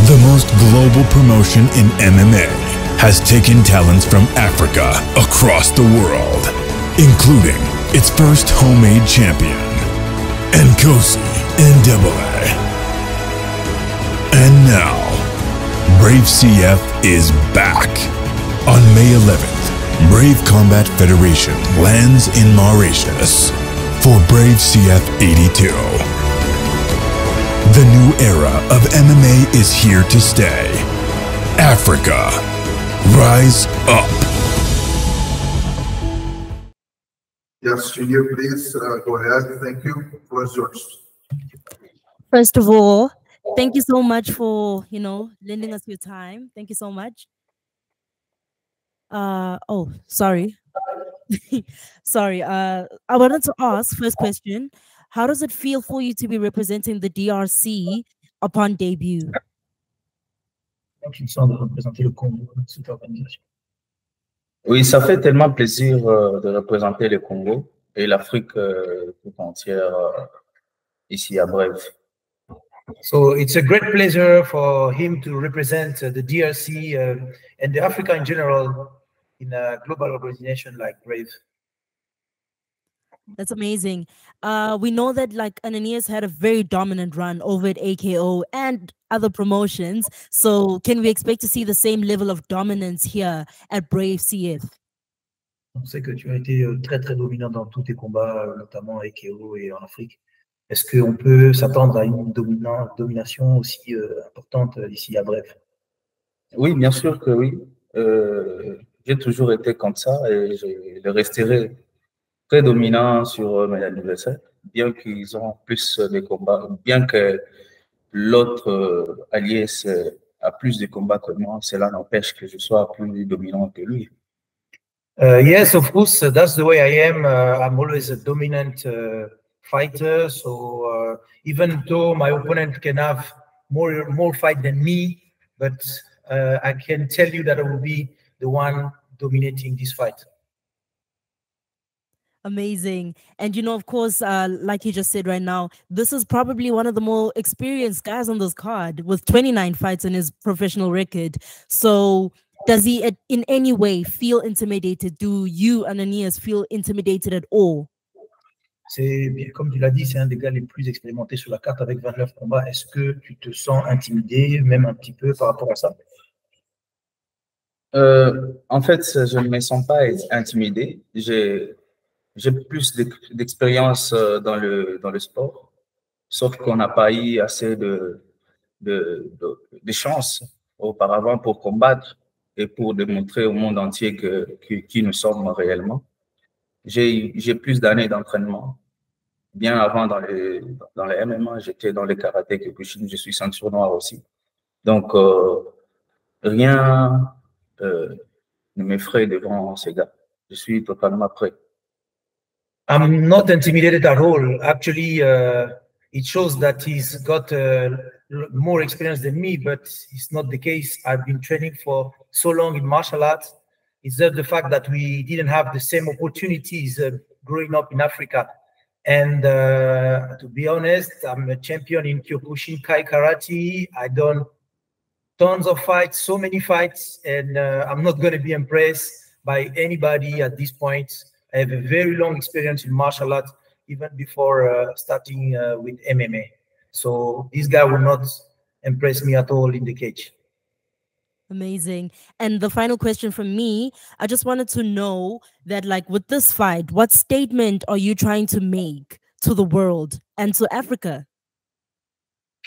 The most global promotion in MMA has taken talents from Africa across the world, including its first homemade champion, Nkosi Ndebele. And now, Brave CF is back. On May 11th, Brave Combat Federation lands in Mauritius for Brave CF 82. The new era of MMA is here to stay. Africa, rise up. Yes, Junior, please go ahead. Thank you. The floor is yours. First of all, thank you so much for, lending us your time. Thank you so much. Oh, sorry. Sorry. I wanted to ask, first question, how does it feel for you to be representing the DRC upon debut? Oui, ça fait tellement plaisir de représenter le Congo et l'Afrique tout entière ici à Brève. So it's a great pleasure for him to represent the DRC and the Africa in general in a global organization like Brave. That's amazing. We know that Ananias had a very dominant run over at AKO and other promotions. So can we expect to see the same level of dominance here at Brave CF? On sait que tu as été très très dominant dans tous tes combats, notamment à AKO et en Afrique. Est-ce qu'on peut s'attendre à une domination aussi importante ici à Bref? Oui, bien sûr que oui. J'ai toujours été comme ça et je le resterai très dominant sur mes adversaires, bien qu'ils ont plus de combats, bien que l'autre allié a plus de combats que moi, cela n'empêche que je sois plus dominant que lui. Yes, of course, that's the way I am. I'm always a dominant fighter. So even though my opponent can have more fight than me, but I can tell you that I will be the one dominating this fight. Amazing. And, of course, like you just said right now, this is probably one of the more experienced guys on this card with 29 fights in his professional record. So does he in any way feel intimidated? Do you, Ananias, feel intimidated at all? C'est, comme tu l'as dit, c'est un des gars les plus expérimentés sur la carte avec 29 combats. Est-ce que tu te sens intimidé, même un petit peu par rapport à ça? En fait, je ne me sens pas intimidé. J'ai plus d'expérience dans le sport, sauf qu'on n'a pas eu assez de chance auparavant pour combattre et pour démontrer au monde entier qui nous sommes réellement. J'ai plus d'années d'entraînement. Bien avant, dans les MMA, j'étais dans le karaté Kyokushin, je suis ceinture noire aussi. Donc, rien ne m'effraie devant ces gars. Je suis totalement prêt. I'm not intimidated at all. Actually, it shows that he's got more experience than me, but it's not the case. I've been training for so long in martial arts. It's just the fact that we didn't have the same opportunities growing up in Africa. And to be honest, I'm a champion in Kyokushin Kai Karate. I've done tons of fights, so many fights, and I'm not going to be impressed by anybody at this point. I have a very long experience in martial arts, even before starting with MMA. So this guy will not impress me at all in the cage. Amazing. And the final question from me, I just wanted to know that, with this fight, what statement are you trying to make to the world and to Africa?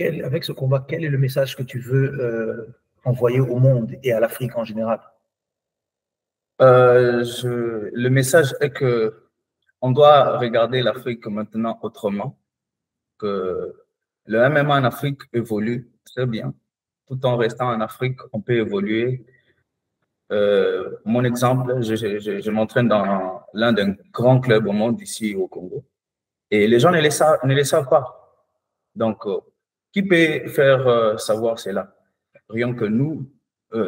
Avec ce combat, quel est le message que tu veux envoyer au monde et à l'Afrique en général? Le message est que on doit regarder l'Afrique maintenant autrement, que le MMA en Afrique évolue très bien. Tout en restant en Afrique, on peut évoluer. Mon exemple, je m'entraîne dans l'un des grands clubs au monde ici au Congo. Et les gens ne le savent pas. Donc, qui peut faire savoir cela? Rien que nous,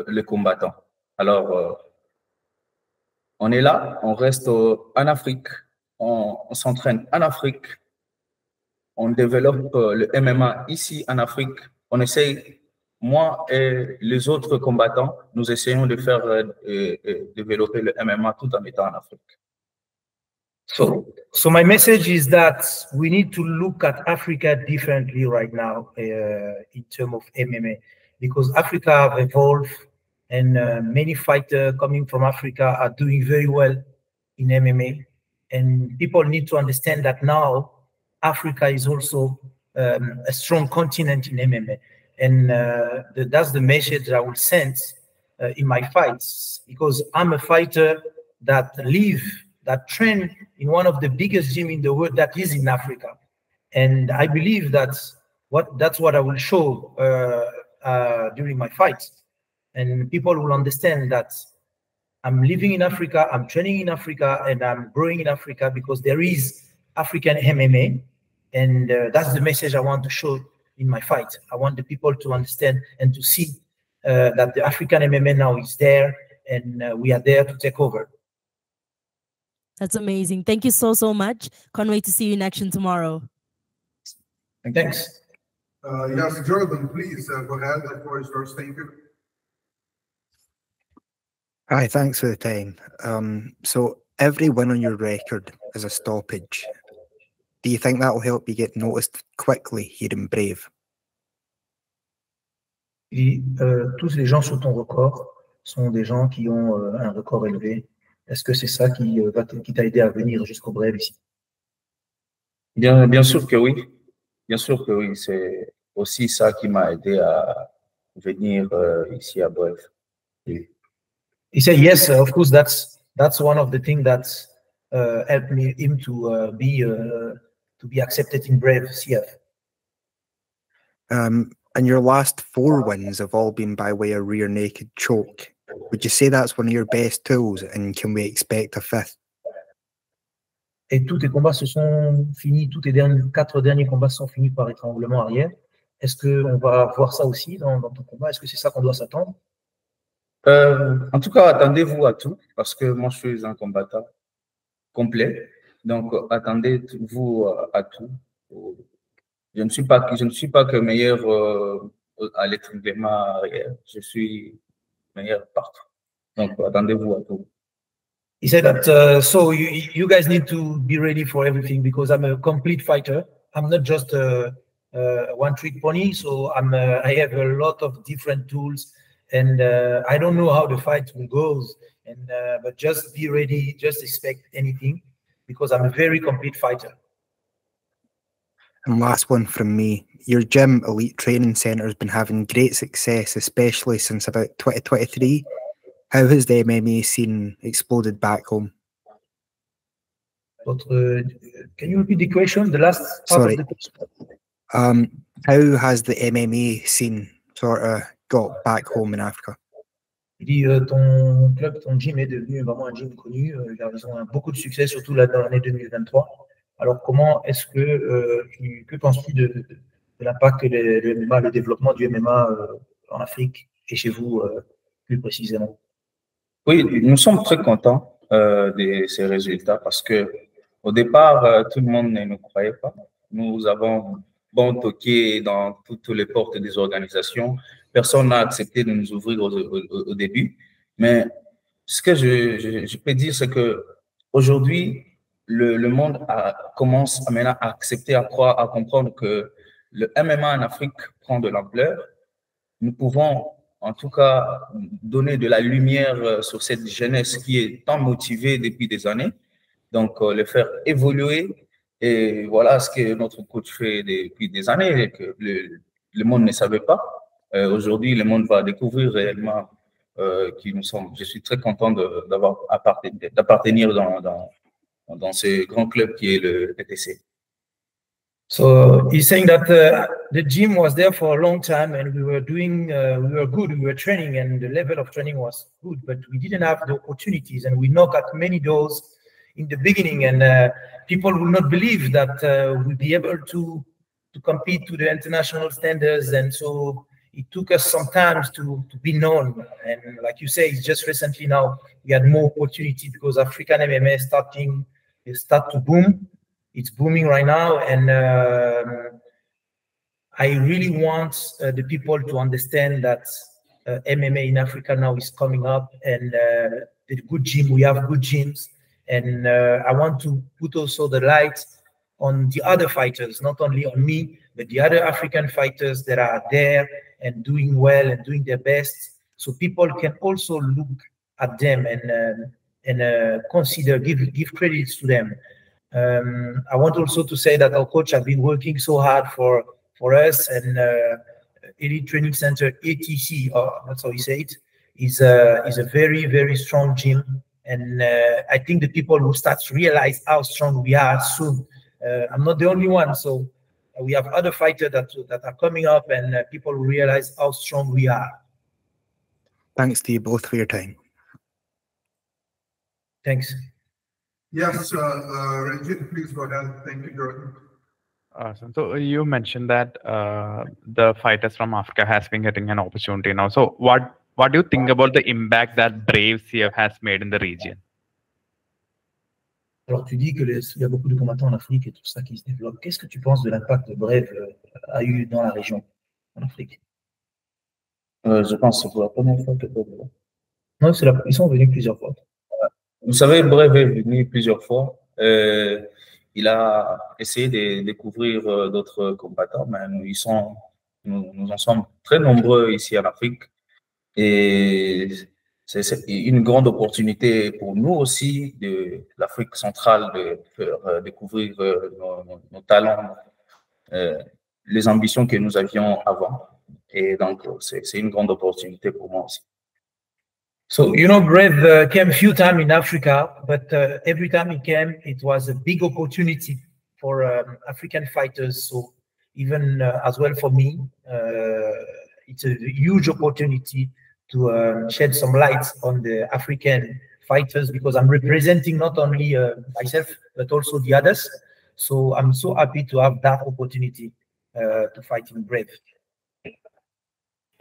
les combattants. Alors, on est là, on reste en Afrique, on s'entraîne en Afrique, on développe le MMA ici en Afrique, on essaye moi et les autres combattants, nous essayons de faire développer le MMA tout en étant en Afrique. So my message is that we need to look at Africa differently right now in terms of MMA, because Africa have evolved, and many fighters coming from Africa are doing very well in MMA. And people need to understand that now Africa is also a strong continent in MMA. And that's the message I will send in my fights, because I'm a fighter that train in one of the biggest gyms in the world that is in Africa. And I believe that's what I will show during my fights. And people will understand that I'm living in Africa, I'm training in Africa, and I'm growing in Africa because there is African MMA. And that's the message I want to show in my fight. I want the people to understand and to see that the African MMA now is there, and we are there to take over. That's amazing. Thank you so, so much. Can't wait to see you in action tomorrow. Thanks. Yes, Jordan, please go ahead. The floor is yours. Thank you. Hi, thanks for the time. So every win on your record is a stoppage. Do you think that will help you get noticed quickly here in Brave? Tous les gens sur ton record sont des gens qui ont un record élevé. Est-ce que c'est ça qui t'a aidé à venir jusqu'au Brave ici? Bien sûr que oui. Bien sûr que oui. C'est aussi ça qui m'a aidé à venir ici à Brave. He said, yes, of course, that's one of the things that helped him to be accepted in Brave CF. And your last 4 wins have all been by way of rear naked choke. Would you say that's one of your best tools, and can we expect a 5th? Et tous tes combats se sont finis, tous tes 4 derniers combats sont finis par étranglement arrière. Est-ce qu'on va voir ça aussi dans ton combat? Est-ce que c'est ça qu'on doit s'attendre? En tout cas, attendez-vous à tout, parce que moi, je suis un combattant complet. Donc, attendez-vous à tout. Je ne suis pas que meilleur à l'étranglement arrière. Je suis meilleur partout. Donc, attendez-vous à tout. He said that, so you guys need to be ready for everything, because I'm a complete fighter. I'm not just a one-trick pony, so I have a lot of different tools, and I don't know how the fight will go. But just be ready, just expect anything, because I'm a very complete fighter. And last one from me. Your gym elite training centre has been having great success, especially since about 2023. How has the MMA scene exploded back home? Can you repeat the question? The last part of the question? How has the MMA scene sort of got back home in Africa? Il dit ton club, ton gym est devenu vraiment un gym connu. Ils ont beaucoup de succès, surtout là, dans l'année 2023. Alors, comment est-ce que penses-tu de l'impact que le développement du MMA en Afrique et chez vous plus précisément? Oui, nous sommes très contents de ces résultats, parce que au départ, tout le monde ne nous croyait pas. Nous avons toqué dans toutes les portes des organisations. Personne n'a accepté de nous ouvrir au début. Mais ce que je peux dire, c'est que aujourd'hui, le monde commence maintenant à accepter, à croire, à comprendre que le MMA en Afrique prend de l'ampleur. Nous pouvons en tout cas donner de la lumière sur cette jeunesse qui est tant motivée depuis des années. Donc, le faire évoluer. Et voilà ce que notre coach fait depuis des années, que le monde ne savait pas. Aujourd'hui, le monde va découvrir réellement qui nous sommes. Je suis très content d'appartenir dans ce grand club qui est le PTC. So he's saying that the gym was there for a long time, and we were good, we were training, and the level of training was good, but we didn't have the opportunities, and we knocked at many doors in the beginning, and people will not believe that we'll be able to compete to the international standards. And so it took us some time to be known. And like you say, it's just recently now we had more opportunity because African MMA start to boom. It's booming right now, and I really want the people to understand that MMA in Africa now is coming up, and the good gym, we have good gyms, and I want to put also the light on the other fighters, not only on me, but the other African fighters that are there and doing well and doing their best, so people can also look at them and consider, give credits to them. I want also to say that our coach have been working so hard for us, and Elite Training Center, ATC, that's how you say it, is a very, very strong gym. And I think the people will start to realize how strong we are soon. I'm not the only one, so we have other fighters that are coming up, and people will realize how strong we are. Thanks to you both for your time. Thanks. Yes, Ranjit, please go ahead. Thank you, Jordan. Awesome. So you mentioned that the fighters from Africa has been getting an opportunity now. So what do you think about the impact that Brave CF has made in the region? Alors tu dis qu'il y a beaucoup de combattants en Afrique et tout ça qui se développe. Qu'est-ce que tu penses de l'impact que Brave a eu dans la région, en Afrique? Je pense que c'est pour la première fois que Brave est là. Non, ils sont venus plusieurs fois. Vous savez, Brave est venu plusieurs fois. Il a essayé de découvrir d'autres combattants, mais nous en sommes très nombreux ici en Afrique. Et c'est une grande opportunité pour nous aussi, de l'Afrique centrale, de faire découvrir nos talents, les ambitions que nous avions avant. Et donc, c'est une grande opportunité pour moi aussi. So, you know, Brave came a few times in Africa, but every time he came, it was a big opportunity for African fighters. So even as well for me, it's a huge opportunity to shed some light on the African fighters, because I'm representing not only myself, but also the others. So I'm so happy to have that opportunity to fight in Brave.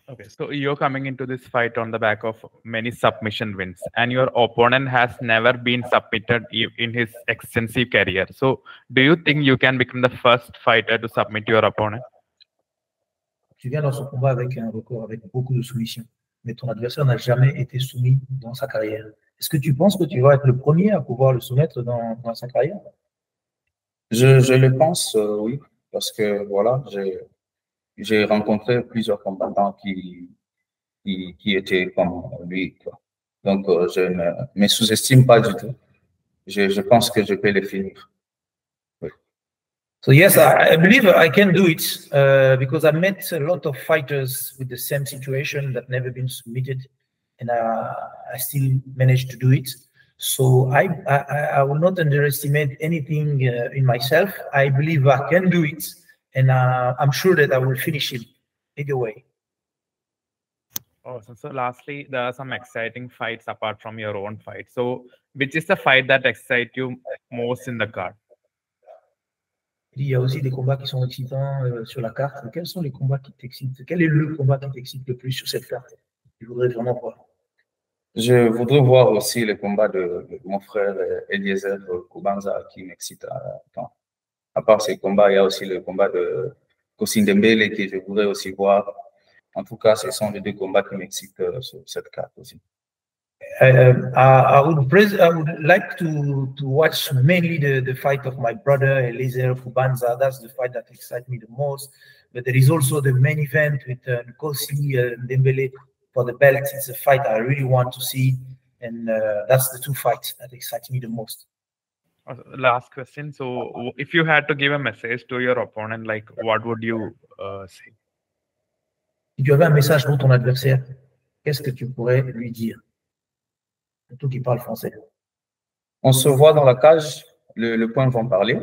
Okay, so you're coming into this fight on the back of many submission wins, and your opponent has never been submitted in his extensive career. So do you think you can become the first fighter to submit your opponent? Tu viens dans ce combat avec un record, avec beaucoup de soumissions, mais ton adversaire n'a jamais été soumis dans sa carrière. Est-ce que tu penses que tu vas être le premier à pouvoir le soumettre dans sa carrière? Je le pense, oui, parce que voilà, j'ai rencontré plusieurs combattants qui étaient comme lui, quoi. Donc, je ne me sous-estime pas du tout. Je pense que je peux les finir. Oui. So yes, I believe I can do it because I met a lot of fighters with the same situation that never been submitted, and I still managed to do it. So I will not underestimate anything in myself. I believe I can do it. And I'm sure that I will finish it either way. Awesome. So lastly, there are some exciting fights apart from your own fight. So which is the fight that excites you most in the card? Il y a aussi des combats qui sont excitants sur la carte. Quels sont les combats qui t'excitent? Quel est le combat qui t'excite le plus sur cette carte? Je voudrais vraiment voir. Je voudrais voir aussi le combat de mon frère Eliezer Kubanza qui m'excite tant. À part ces combats, il y a aussi le combat de Kosin Dembele que je voudrais aussi voir. En tout cas, ce sont les deux combats qui m'excitent sur cette carte aussi. I would like to watch mainly the fight of my brother Eliezer Kubanza. That's the fight that excites me the most. But there is also the main event with Kosi Dembele for the belt. It's a fight I really want to see, and that's the two fights that excite me the most. Last question. So if you had to give a message to your opponent, like what would you say? Si tu avais un message pour ton adversaire, qu'est-ce que tu pourrais lui dire? Surtout qui parle français. On se voit dans la cage, le point vont parler,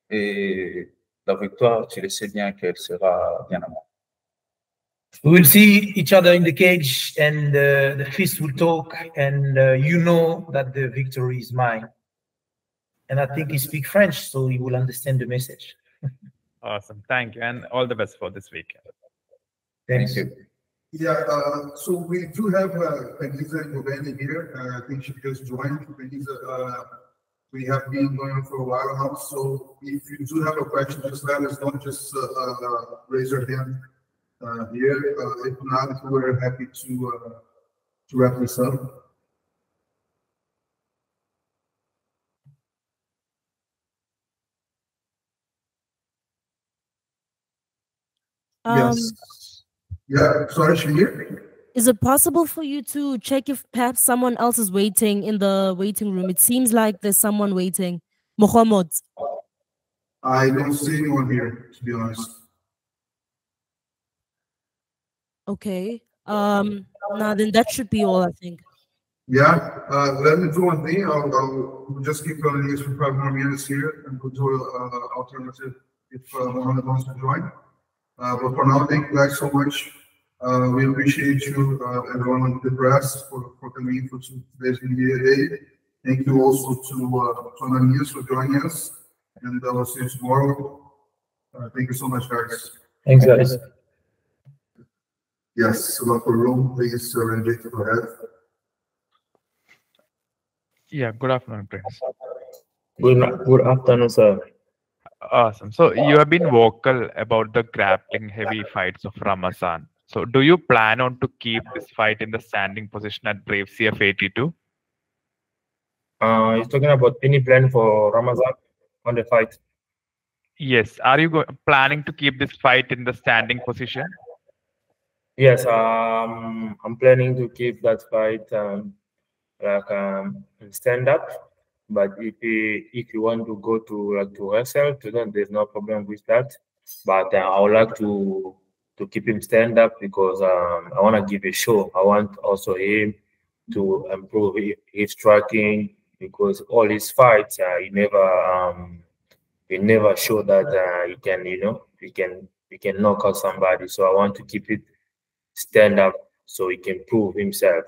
et la victoire, tu le sais bien qu'elle sera bien à moi. We will see each other in the cage, and the fist will talk, and you know that the victory is mine. And I think he speaks French, so he will understand the message. Awesome. Thank you. And all the best for this weekend. Thanks. Thank you. Yeah, so we do have Nwende here. I think she just joined. We have been going for a while now, so if you do have a question, just let us know. Just raise your hand here. If not, we're happy to wrap this up. Yes. Yeah. Sorry, Shamir. Is it possible for you to check if perhaps someone else is waiting in the waiting room? It seems like there's someone waiting. Mohammed. I don't see anyone here, to be honest. Okay. Now then that should be all, I think. Yeah. Let me do one thing. We'll just keep Ananias for 5 more minutes here, and we'll do an alternative if Mohammed wants to join. But for now, thank you guys so much. We appreciate you, everyone on the press, for coming in for today's media day. Thank you also to Ananias for joining us, and we'll see you tomorrow. Thank you so much, guys. Thanks, guys. Yes, locker room, please, Ranjit, go ahead. Yeah, good afternoon, Prince. Good afternoon, sir. Awesome. So you have been vocal about the grappling heavy fights of Ramazan. So do you plan on to keep this fight in the standing position at Brave CF 82? He's talking about any plan for Ramazan on the fight. Yes. Are you planning to keep this fight in the standing position? Yes, I'm planning to keep that fight stand up. But if you want to go to wrestle, then there's no problem with that. But I would like to keep him stand up because I want to give a show. I want also him to improve his striking because all his fights he never showed that he can knock out somebody. So I want to keep it stand up so he can prove himself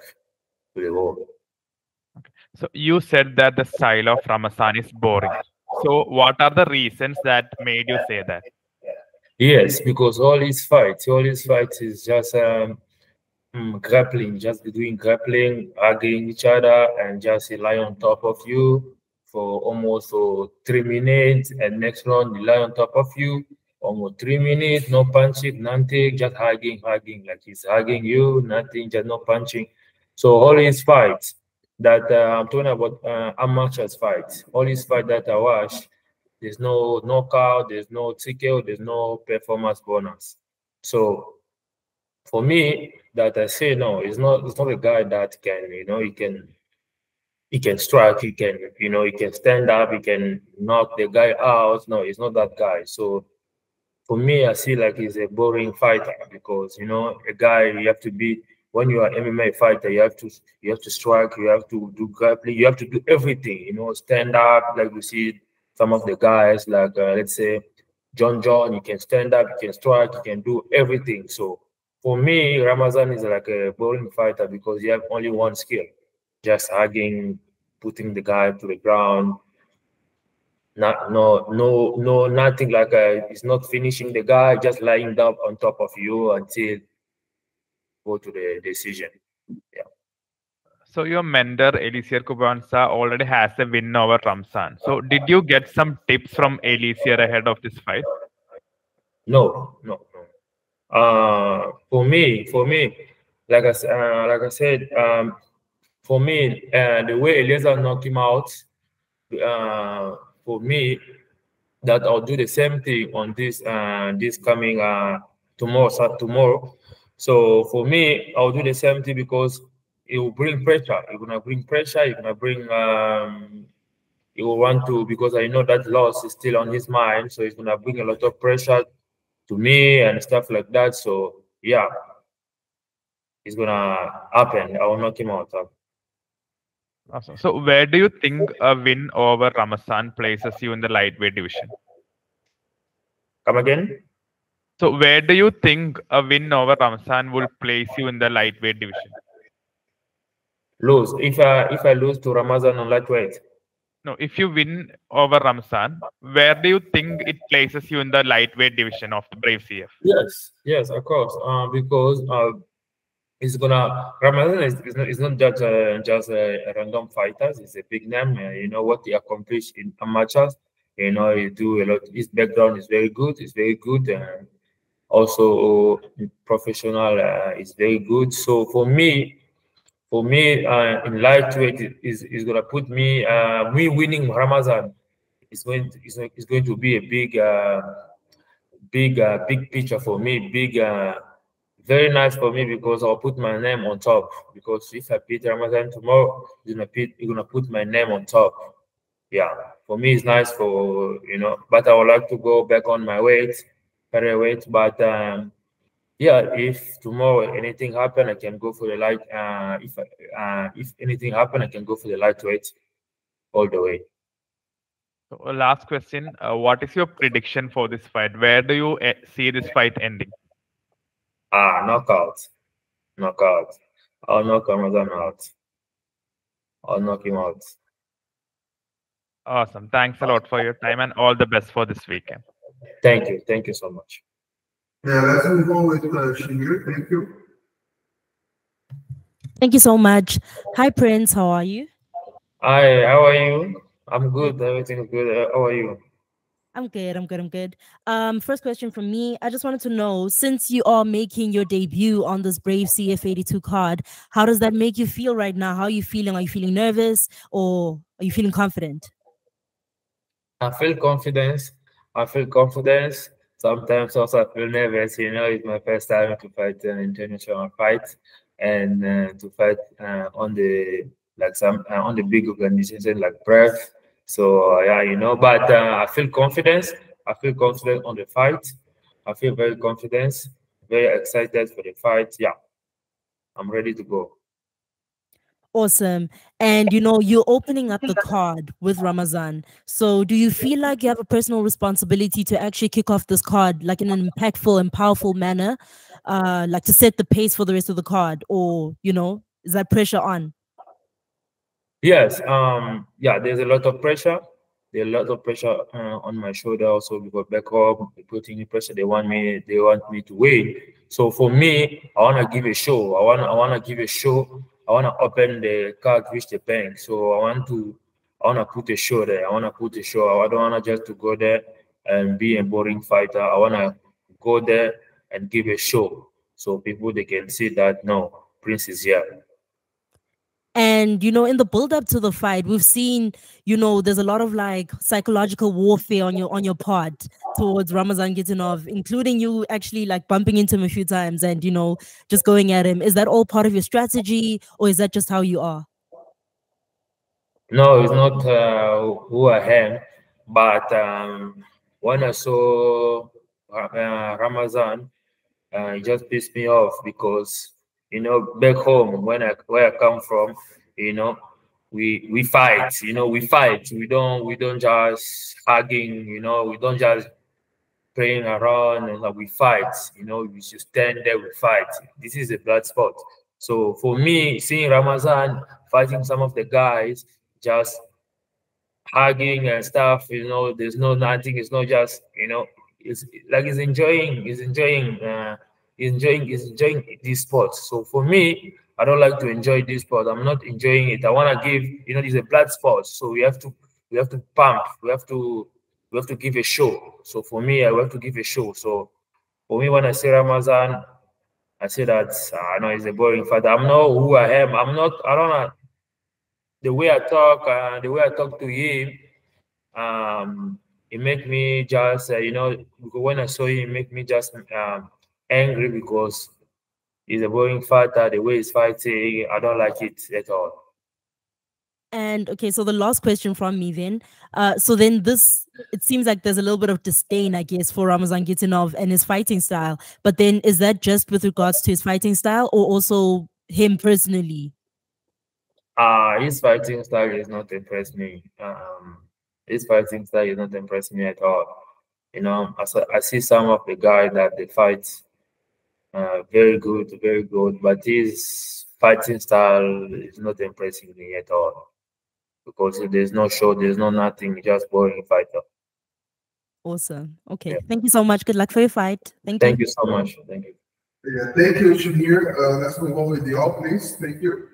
to the world. Okay. So you said that the style of Ramazan is boring. So what are the reasons that made you say that? Yes, because all his fights is just grappling, just doing grappling, hugging each other, and just lie on top of you for almost 3 minutes, and next round he lie on top of you almost 3 minutes, no punching, nothing, just hugging, like he's hugging you, nothing, just no punching. So all his fights that I'm talking about, amateurs fights, all his fights that I watch, there's no knockout, there's no TKO, there's no performance bonus. So for me, that I say no, it's not a guy that can, he can strike, he can stand up, he can knock the guy out. No, he's not that guy. So for me, I see like he's a boring fighter because a guy you have to be when you are an MMA fighter, you have to strike, you have to do grappling, you have to do everything, stand up, like we see some of the guys, like let's say John, you can stand up, you can strike, you can do everything. So for me, Ramazan is like a boring fighter because you have only one skill, just hugging, putting the guy to the ground. Nothing like it's not finishing the guy, just lying down on top of you until go to the decision. Yeah. So your mentor Elisier Kubansa already has a win over Ramzan. So did you get some tips from Elisier ahead of this fight? No. For me, like I said, for me, the way Eliezer knocked him out, for me, that I'll do the same thing on this coming tomorrow. So for me, I'll do the same thing because it will bring pressure. It's gonna bring pressure. It's gonna bring. He will want to, because I know that loss is still on his mind, so it's gonna bring a lot of pressure to me and stuff like that. So yeah, it's gonna happen. I will knock him out. Awesome. So where do you think a win over Ramazan places you in the lightweight division? Come again? So where do you think a win over Ramazan will place you in the lightweight division? Lose. If I lose to Ramazan on lightweight. No, if you win over Ramazan, where do you think it places you in the lightweight division of the Brave CF? Yes, of course. Because He's gonna Ramadan is not just a random fighter. He's a big name. You know what he accomplished in amateurs. You know he do a lot. His background is very good. It's very good. Also professional is very good. So for me, in lightweight is gonna put me me winning Ramadan. Is going to be a big picture for me. Very nice for me because I'll put my name on top. Because if I beat Ramadan tomorrow, you're gonna put my name on top. Yeah, for me it's nice for but I would like to go back on my weight, carry weight. But yeah, if tomorrow anything happen, I can go for the light. If anything happen, I can go for the lightweight all the way. So, last question: what is your prediction for this fight? Where do you see this fight ending? Knockout. I'll knock Ramadan out. I'll knock him out. Awesome. Thanks a lot for your time and all the best for this weekend. Thank you. Thank you so much. Yeah, let's move on with Shamir. Thank you. Thank you so much. Hi, Prince. How are you? Hi, how are you? I'm good. Everything is good. How are you? I'm good. First question from me. I just wanted to know, since you are making your debut on this Brave CF82 card, how does that make you feel right now? How are you feeling? Are you feeling nervous or are you feeling confident? I feel confidence. Sometimes also I feel nervous. It's my first time to fight an international fight and to fight on the on the big organization like Brave. So yeah, but I feel confidence. I feel confident on the fight. I feel very confident, very excited for the fight. Yeah, I'm ready to go. Awesome. And you're opening up the card with Ramazan. So do you feel like you have a personal responsibility to actually kick off this card like in an impactful and powerful manner, like to set the pace for the rest of the card? Or, is that pressure on? Yes, yeah, there's a lot of pressure. There's a lot of pressure on my shoulder also because back home, they putting the pressure. They want me to win. So for me, I wanna give a show. I wanna give a show. I wanna open the card, reach the bank. So I wanna put a show there. I wanna put a show. I don't wanna just to go there and be a boring fighter. I wanna go there and give a show so people they can see that no, Prince is here. And in the build up to the fight, we've seen, there's a lot of like psychological warfare on your part towards Ramazan Gitinov, including you actually like bumping into him a few times and just going at him. Is that all part of your strategy, or is that just how you are? No, it's not who I am, but when I saw Ramazan, it just pissed me off because back home where I come from, we fight. We fight. We don't just hugging. We don't just playing around and we fight. We should stand there. We fight. This is a blood sport. So for me, seeing Ramazan fighting some of the guys, just hugging and stuff, there's no nothing. It's not just, it's like he's enjoying this sport. So for me, I don't like to enjoy this sport. I'm not enjoying it. I want to give, it's a blood sport. So we have to pump. We have to give a show. So for me, I have to give a show. So for me, when I say Ramazan, I say that I know he's a boring fighter. I'm not who I am. I don't know. The way I talk to him, it make me just, because when I saw him, it make me just angry because he's a boring fighter. The way he's fighting, I don't like it at all. And okay, so the last question from me then. So then it seems like there's a little bit of disdain, I guess, for Ramazan Gitinov and his fighting style. But then is that just with regards to his fighting style or also him personally? His fighting style does not impress me. His fighting style does not impress me at all. I see some of the guys that they fight very good, but his fighting style is not impressing me at all because there's no show, there's no nothing, just boring fighter. Awesome. Okay. Yeah. Thank you so much. Good luck for your fight. Thank you. Thank you so much. Thank you. Yeah, thank you, Shamir. Let's move on with the all, please. Thank you.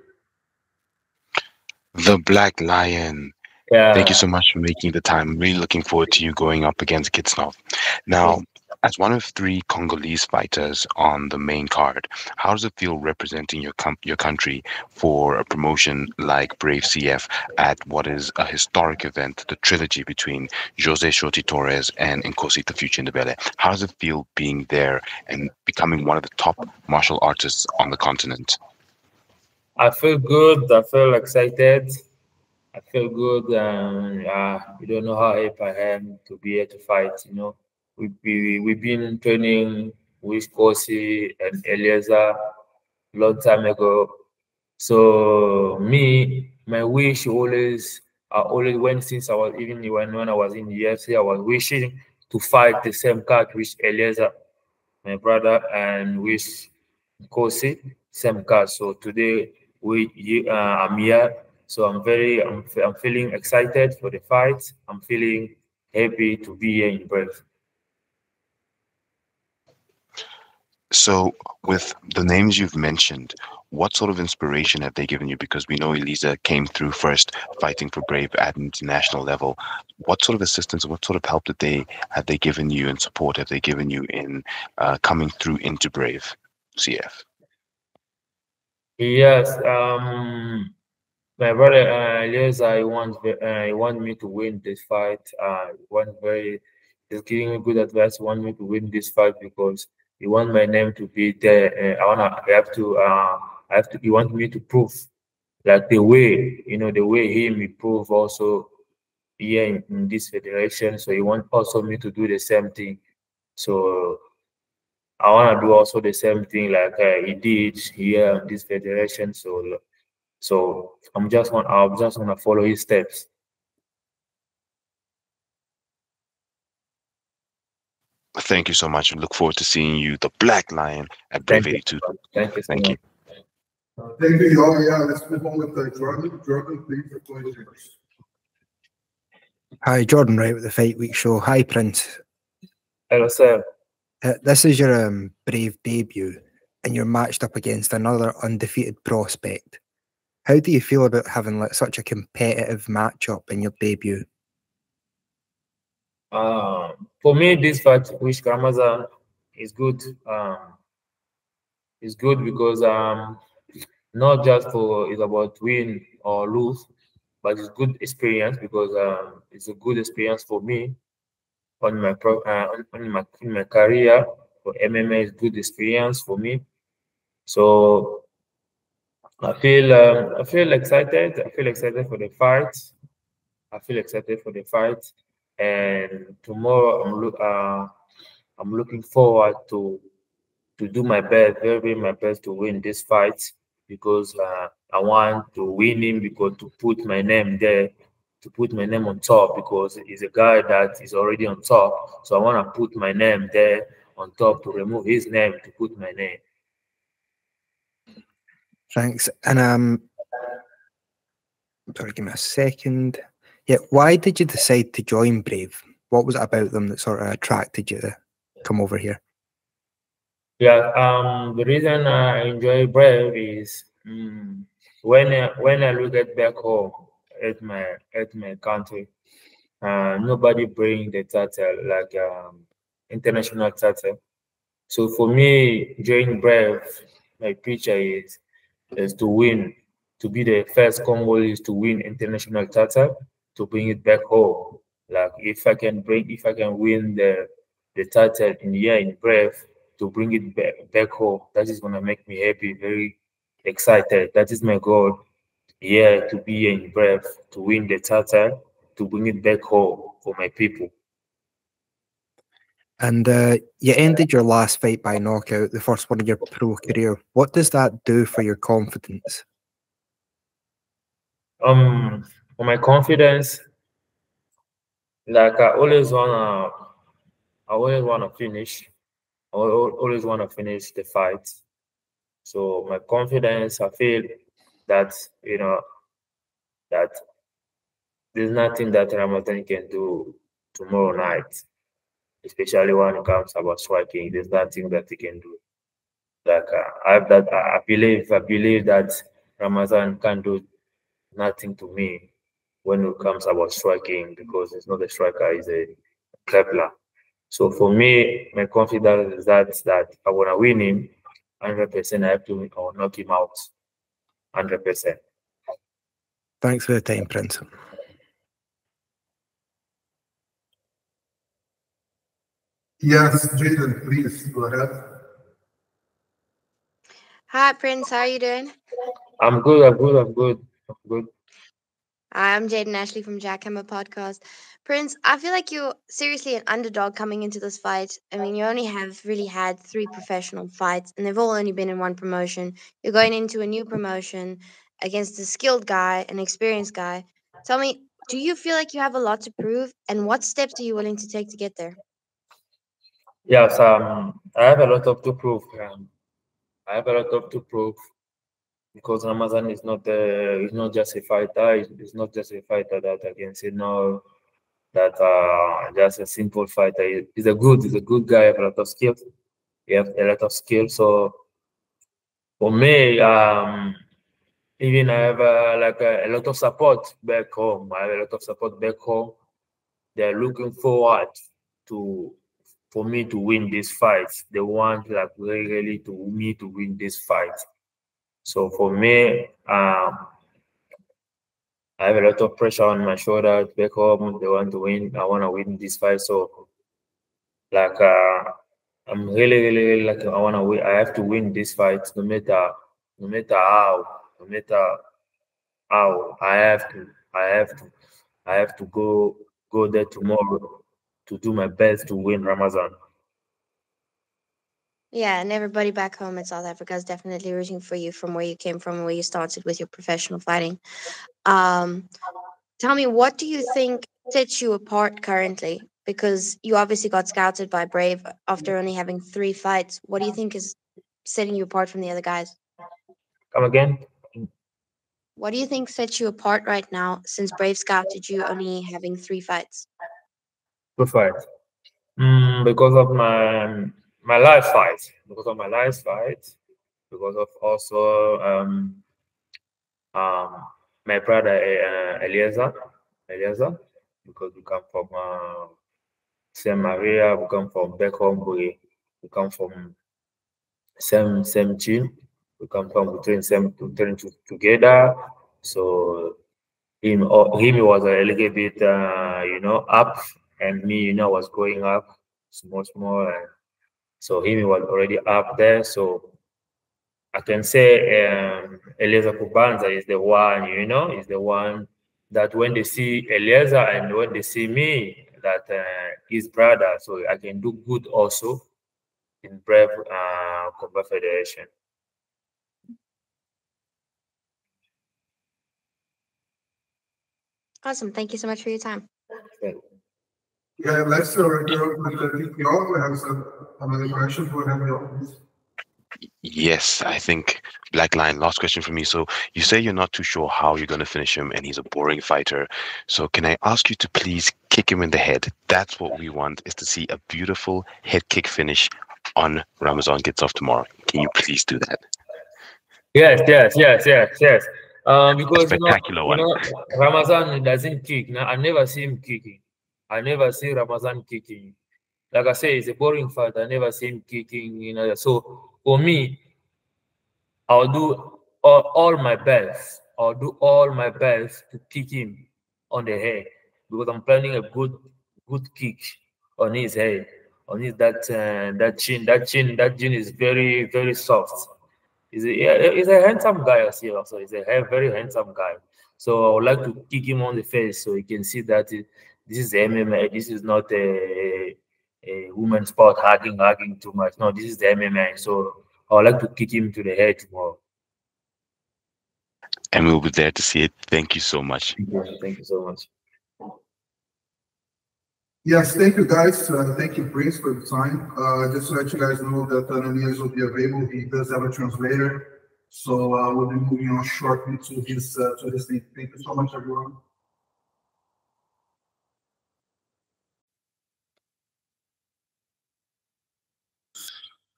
The Black Lion. Yeah. Thank you so much for making the time. I'm really looking forward to you going up against Kitsnov. Now, as one of 3 Congolese fighters on the main card, how does it feel representing your country for a promotion like Brave CF at what is a historic event, the trilogy between Jose Shoti Torres and Nkosi the Future Ndebele? How does it feel being there and becoming one of the top martial artists on the continent? I feel good. I feel excited. I feel good, and you don't know how happy I am to be here to fight. You know, we've been training with Kosi and Eliezer long time ago. So my wish always, I always went since I was even when I was in the UFC, I was wishing to fight the same card with Eliezer, my brother, and with Kosi, same card. So today I'm here. So I'm feeling excited for the fight. I'm feeling happy to be here in Brave. So, with the names you've mentioned, what sort of inspiration have they given you? Because we know Elisa came through first fighting for Brave at an international level. What sort of assistance, what sort of help have they given you and support have they given you in coming through into Brave CF? Yes, my brother Eliezer, he want me to win this fight. He's giving me good advice. He want me to win this fight because he want my name to be there. I have to. He want me to prove, like the way he prove also here in this federation. So he want also me to do the same thing. So I want to do also the same thing like he did here in this federation. So I'm just want to follow his steps. Thank you so much. We look forward to seeing you, the Black Lion, at Brave 82. Thank you. Thank you. Thank you, y'all. Yeah, let's move on with Jordan. Jordan, please, the floor is yours. Hi, Jordan Wright with the Fight Week Show. Hi, Prince. Hello, sir. This is your Brave debut, and you're matched up against another undefeated prospect. How do you feel about having like such a competitive matchup in your debut? For me, this fight with Ramazan is good. It's good because not just it's about win or lose, but it's good experience because it's a good experience for me on my in my career. For MMA is good experience for me. So I feel excited. I feel excited for the fight. I feel excited for the fight, and tomorrow I'm looking forward to do my best, very my best to win this fight because I want to win him because to put my name there, to put my name on top because he's a guy that is already on top. So I want to put my name there on top to remove his name to put my name. Thanks. And sorry, give me a second. Yeah, why did you decide to join Brave? What was it about them that sort of attracted you to come over here? Yeah, the reason I enjoy Brave is when I look at back home at my country, nobody bring the title like international title. So for me, joining Brave, my picture is to win, to be the first Congolese to win international title, to bring it back home. Like if I can win the title in the year in Brave, to bring it back home, that is gonna make me happy, very excited. That is my goal. Yeah, to be in Brave, to win the title, to bring it back home for my people. And you ended your last fight by knockout, the first one of your pro career. What does that do for your confidence? For my confidence, like I always wanna finish. I always wanna finish the fight. So my confidence, I feel that that there's nothing that Ramadan can do tomorrow night, especially when it comes about striking. There's nothing that he can do. Like I believe that Ramazan can do nothing to me when it comes about striking, because it's not a striker, he's a grappler. So for me, my confidence is that I want to win him 100%. I have to knock him out 100%. Thanks for the time, Prince. Yes, Jaden, please go ahead. Hi, Prince. How are you doing? I'm good. I'm Jaden Ashley from Jackhammer Podcast. Prince, I feel like you're seriously an underdog coming into this fight. I mean, you only have really had 3 professional fights, and they've all only been in one promotion. You're going into a new promotion against a skilled guy, an experienced guy. Tell me, do you feel like you have a lot to prove, and what steps are you willing to take to get there? Yes, I have a lot of to prove. I have a lot of to prove, because Ramazan is not just a fighter. It's not just a fighter that I can say no, that just a simple fighter. He's a good guy. Have a lot of skills. He has a lot of skills. So for me, even I have a lot of support back home. I have a lot of support back home. They're looking forward for me to win this fight. They want really to me to win this fight. So for me, I have a lot of pressure on my shoulders back home. They want to win. I want to win this fight. So I'm really like I want to win. I have to win this fight, no matter how. I have to go there tomorrow to do my best to win Ramazan. Yeah, and everybody back home in South Africa is definitely rooting for you from where you came from and where you started with your professional fighting. Tell me, what do you think sets you apart currently? Because you obviously got scouted by Brave after only having 3 fights. What do you think is setting you apart from the other guys? Come again? What do you think sets you apart right now since Brave scouted you only having 3 fights? Good fight. Because of my last fight. Because of my last fight. Because of also my brother Eliezer, because we come from same area, we come from back home, we come from same team, we come from we train together. So him was a little bit up, and me was going up small, and so him was already up there. So I can say Eliezer Kubanza is the one, is the one that when they see Eliezer and when they see me, that his brother, so I can do good also in Brave Combat Federation. Awesome. Thank you so much for your time. Yeah, let's go with the all have another question for him, please. Yes, I think Black Lion, last question for me. So you say you're not too sure how you're going to finish him and he's a boring fighter. So can I ask you to please kick him in the head? That's what we want, is to see a beautiful head kick finish on Ramazan Gets Off tomorrow. Can you please do that? Yes. Because spectacular one. Ramazan doesn't kick. I never see him kicking. I never see Ramazan kicking. Like I say, it's a boring fight. I never see him kicking. So for me, I'll do all my best. I'll do all my best to kick him on the head, because I'm planning a good kick on his head, on his that chin. That chin is very, very soft. He's a handsome guy also. He's a very handsome guy. So I would like to kick him on the face so he can see that this is MMA. This is not a women's sport, hugging too much. No, this is the MMA. So I would like to kick him to the head tomorrow. And we'll be there to see it. Thank you so much. Thank you so much. Yes, thank you guys. Thank you, Prince, for the time. Just to let you guys know that Ananias will be available. He does have a translator. So we'll be moving on shortly to his thing. Thank you so much, everyone.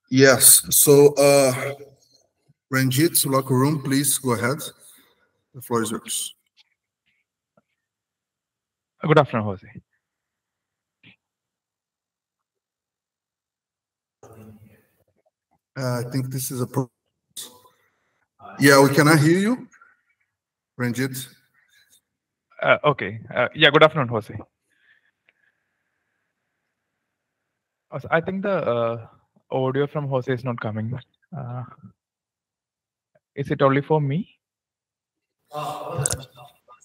Yes. So, Ranjit, locker room, please go ahead. The floor is yours. Good afternoon, Jose. I think this is a problem. Yeah, we cannot hear you, Ranjit. Okay. Yeah, good afternoon, Jose. I think the audio from Jose is not coming. Is it only for me?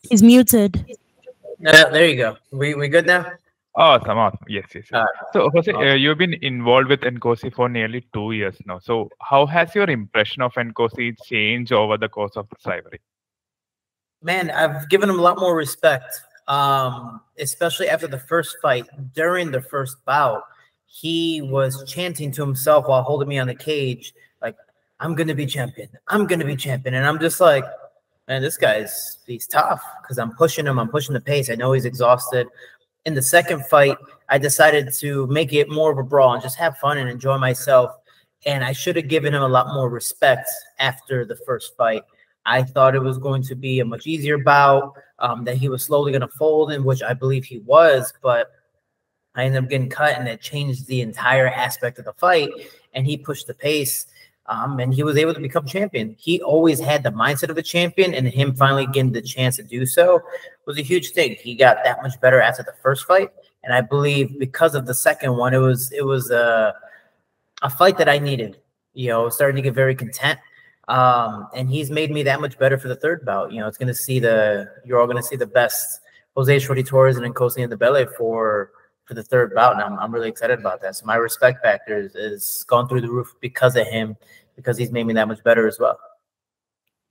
He's muted. There you go. We good now? Awesome, awesome. Yes, yes, yes. So, Jose, awesome. you've been involved with Nkosi for nearly 2 years now. So, how has your impression of Nkosi changed over the course of this rivalry? Man, I've given him a lot more respect, especially after the first fight. During the first bout, he was chanting to himself while holding me on the cage, like, I'm going to be champion. I'm going to be champion. And I'm just like, man, this guy's he's tough because I'm pushing him. I'm pushing the pace. I know he's exhausted. In the second fight, I decided to make it more of a brawl and just have fun and enjoy myself. And I should have given him a lot more respect after the first fight. I thought it was going to be a much easier bout, that he was slowly going to fold in, which I believe he was, but I ended up getting cut, and it changed the entire aspect of the fight, and he pushed the pace, and he was able to become champion. He always had the mindset of a champion, and him finally getting the chance to do so was a huge thing. He got that much better after the first fight, and I believe because of the second one, it was a fight that I needed. You know, starting to get very content. And he's made me that much better for the third bout. You know, it's going to see you're all going to see the best Jose Shorty Torres and Nkosi Ndebele for the third bout. And I'm really excited about that. So my respect factor is gone through the roof because of him, because he's made me that much better as well.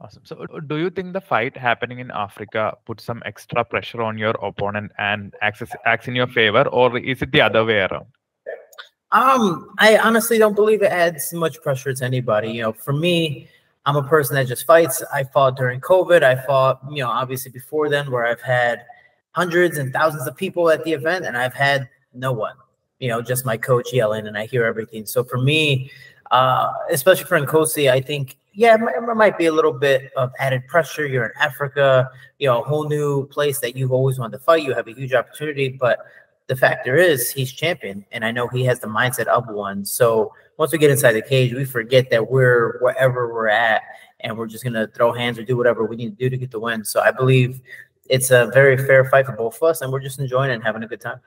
Awesome. So do you think the fight happening in Africa puts some extra pressure on your opponent and acts in your favor, or is it the other way around? I honestly don't believe it adds much pressure to anybody. You know, for me, I'm a person that just fights. I fought during COVID. I fought, you know, obviously before then, where I've had hundreds and thousands of people at the event, and I've had no one, you know, just my coach yelling, and I hear everything. So for me, especially for Nkosi, I think, yeah, it might be a little bit of added pressure. You're in Africa, you know, a whole new place that you've always wanted to fight. You have a huge opportunity, but the factor is he's champion, and I know he has the mindset of one. So once we get inside the cage, we forget that we're wherever we're at, and we're just going to throw hands or do whatever we need to do to get the win. So I believe it's a very fair fight for both of us, and we're just enjoying it and having a good time.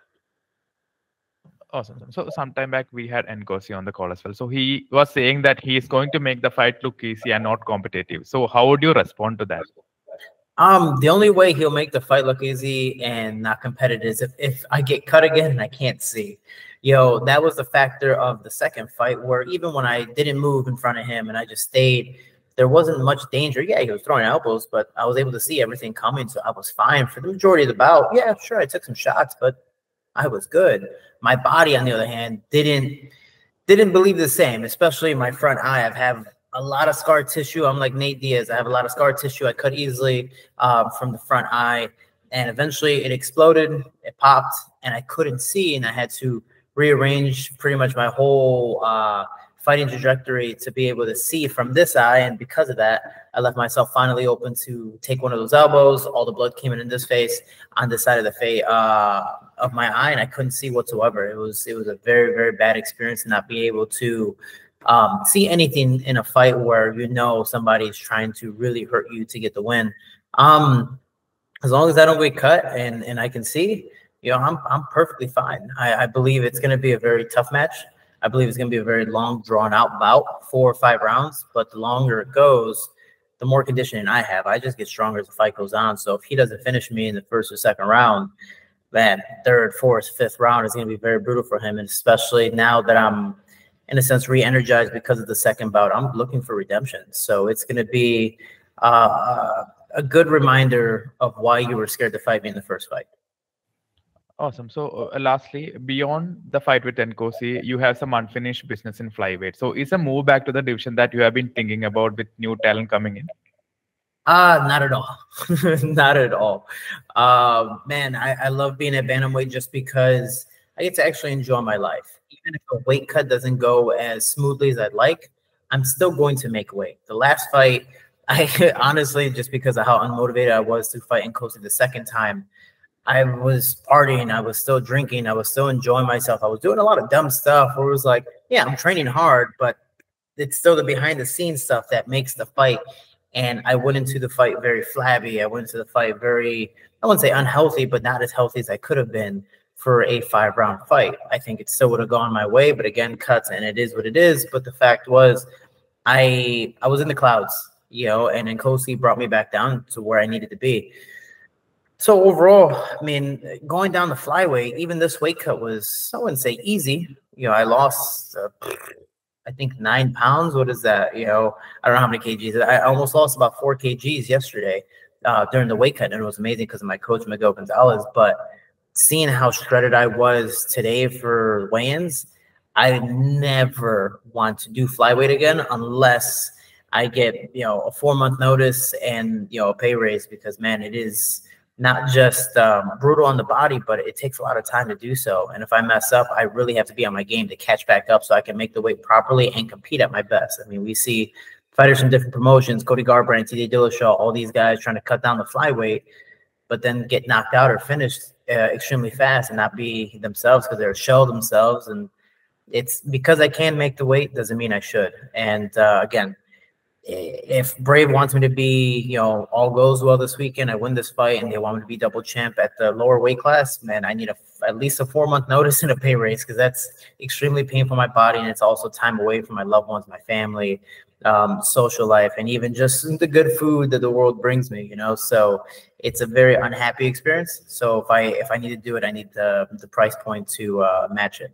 Awesome. So sometime back, we had Nkosi on the call as well. So he was saying that he is going to make the fight look easy and not competitive. So how would you respond to that? The only way he'll make the fight look easy and not competitive is if I get cut again and I can't see. Yo, that was the factor of the second fight, where even when I didn't move in front of him and I just stayed, there wasn't much danger. Yeah, he was throwing elbows, but I was able to see everything coming, so I was fine for the majority of the bout. Yeah, sure, I took some shots, but I was good. My body, on the other hand, didn't believe the same, especially my front eye. I've had a lot of scar tissue. I'm like Nate Diaz. I have a lot of scar tissue. I cut easily from the front eye, and eventually it exploded. It popped, and I couldn't see, and I had to rearrange pretty much my whole fighting trajectory to be able to see from this eye. And because of that, I left myself finally open to take one of those elbows. All the blood came in this face, on the side of the face of my eye, and I couldn't see whatsoever. It was a very, very bad experience to not be able to see anything in a fight where you know somebody's trying to really hurt you to get the win. As long as I don't get cut and I can see, you know, I'm perfectly fine. I believe it's going to be a very tough match. I believe it's going to be a very long, drawn-out bout, 4 or 5 rounds. But the longer it goes, the more conditioning I have. I just get stronger as the fight goes on. So if he doesn't finish me in the first or second round, man, third, fourth, fifth round is going to be very brutal for him. And especially now that I'm, in a sense, re-energized because of the second bout, I'm looking for redemption. So it's going to be a good reminder of why you were scared to fight me in the first fight. Awesome. So lastly, beyond the fight with Nkosi, you have some unfinished business in flyweight. So is a move back to the division that you have been thinking about with new talent coming in? Not at all. Not at all. Man, I love being at bantamweight just because I get to actually enjoy my life. if the weight cut doesn't go as smoothly as I'd like, I'm still going to make weight. The last fight, I honestly, just because of how unmotivated I was to fight in Kosi the second time, I was partying, I was still drinking, I was still enjoying myself. I was doing a lot of dumb stuff where it was like, yeah, I'm training hard, but it's still the behind the scenes stuff that makes the fight. And I went into the fight very flabby. I went into the fight very, I wouldn't say unhealthy, but not as healthy as I could have been for a 5-round fight. I think it still would have gone my way, but again, cuts, and it is what it is. But the fact was, I was in the clouds, you know, and then Kosi brought me back down to where I needed to be. So overall, I mean, going down the flyweight, even this weight cut was, I wouldn't say easy. You know, I lost, I think 9 pounds. What is that? You know, I don't know how many kgs. I almost lost about 4 kgs yesterday during the weight cut, and it was amazing because of my coach, Miguel Gonzalez. But seeing how shredded I was today for weigh-ins, I never want to do flyweight again unless I get, you know, a 4-month notice and, you know, a pay raise, because, man, it is not just brutal on the body, but it takes a lot of time to do so. And if I mess up, I really have to be on my game to catch back up so I can make the weight properly and compete at my best. I mean, we see fighters from different promotions, Cody Garbrandt, TJ Dillashaw, all these guys trying to cut down the flyweight, but then get knocked out or finished extremely fast and not be themselves because they're shell themselves. And it's because I can make the weight doesn't mean I should. And again, if Brave wants me to be, you know, all goes well this weekend, I win this fight, and they want me to be double champ at the lower weight class, man, I need at least a 4-month notice and a pay raise, because that's extremely painful for my body, and it's also time away from my loved ones, my family, social life, and even just the good food that the world brings me, you know. So it's a very unhappy experience. So if I need to do it, I need the price point to match it.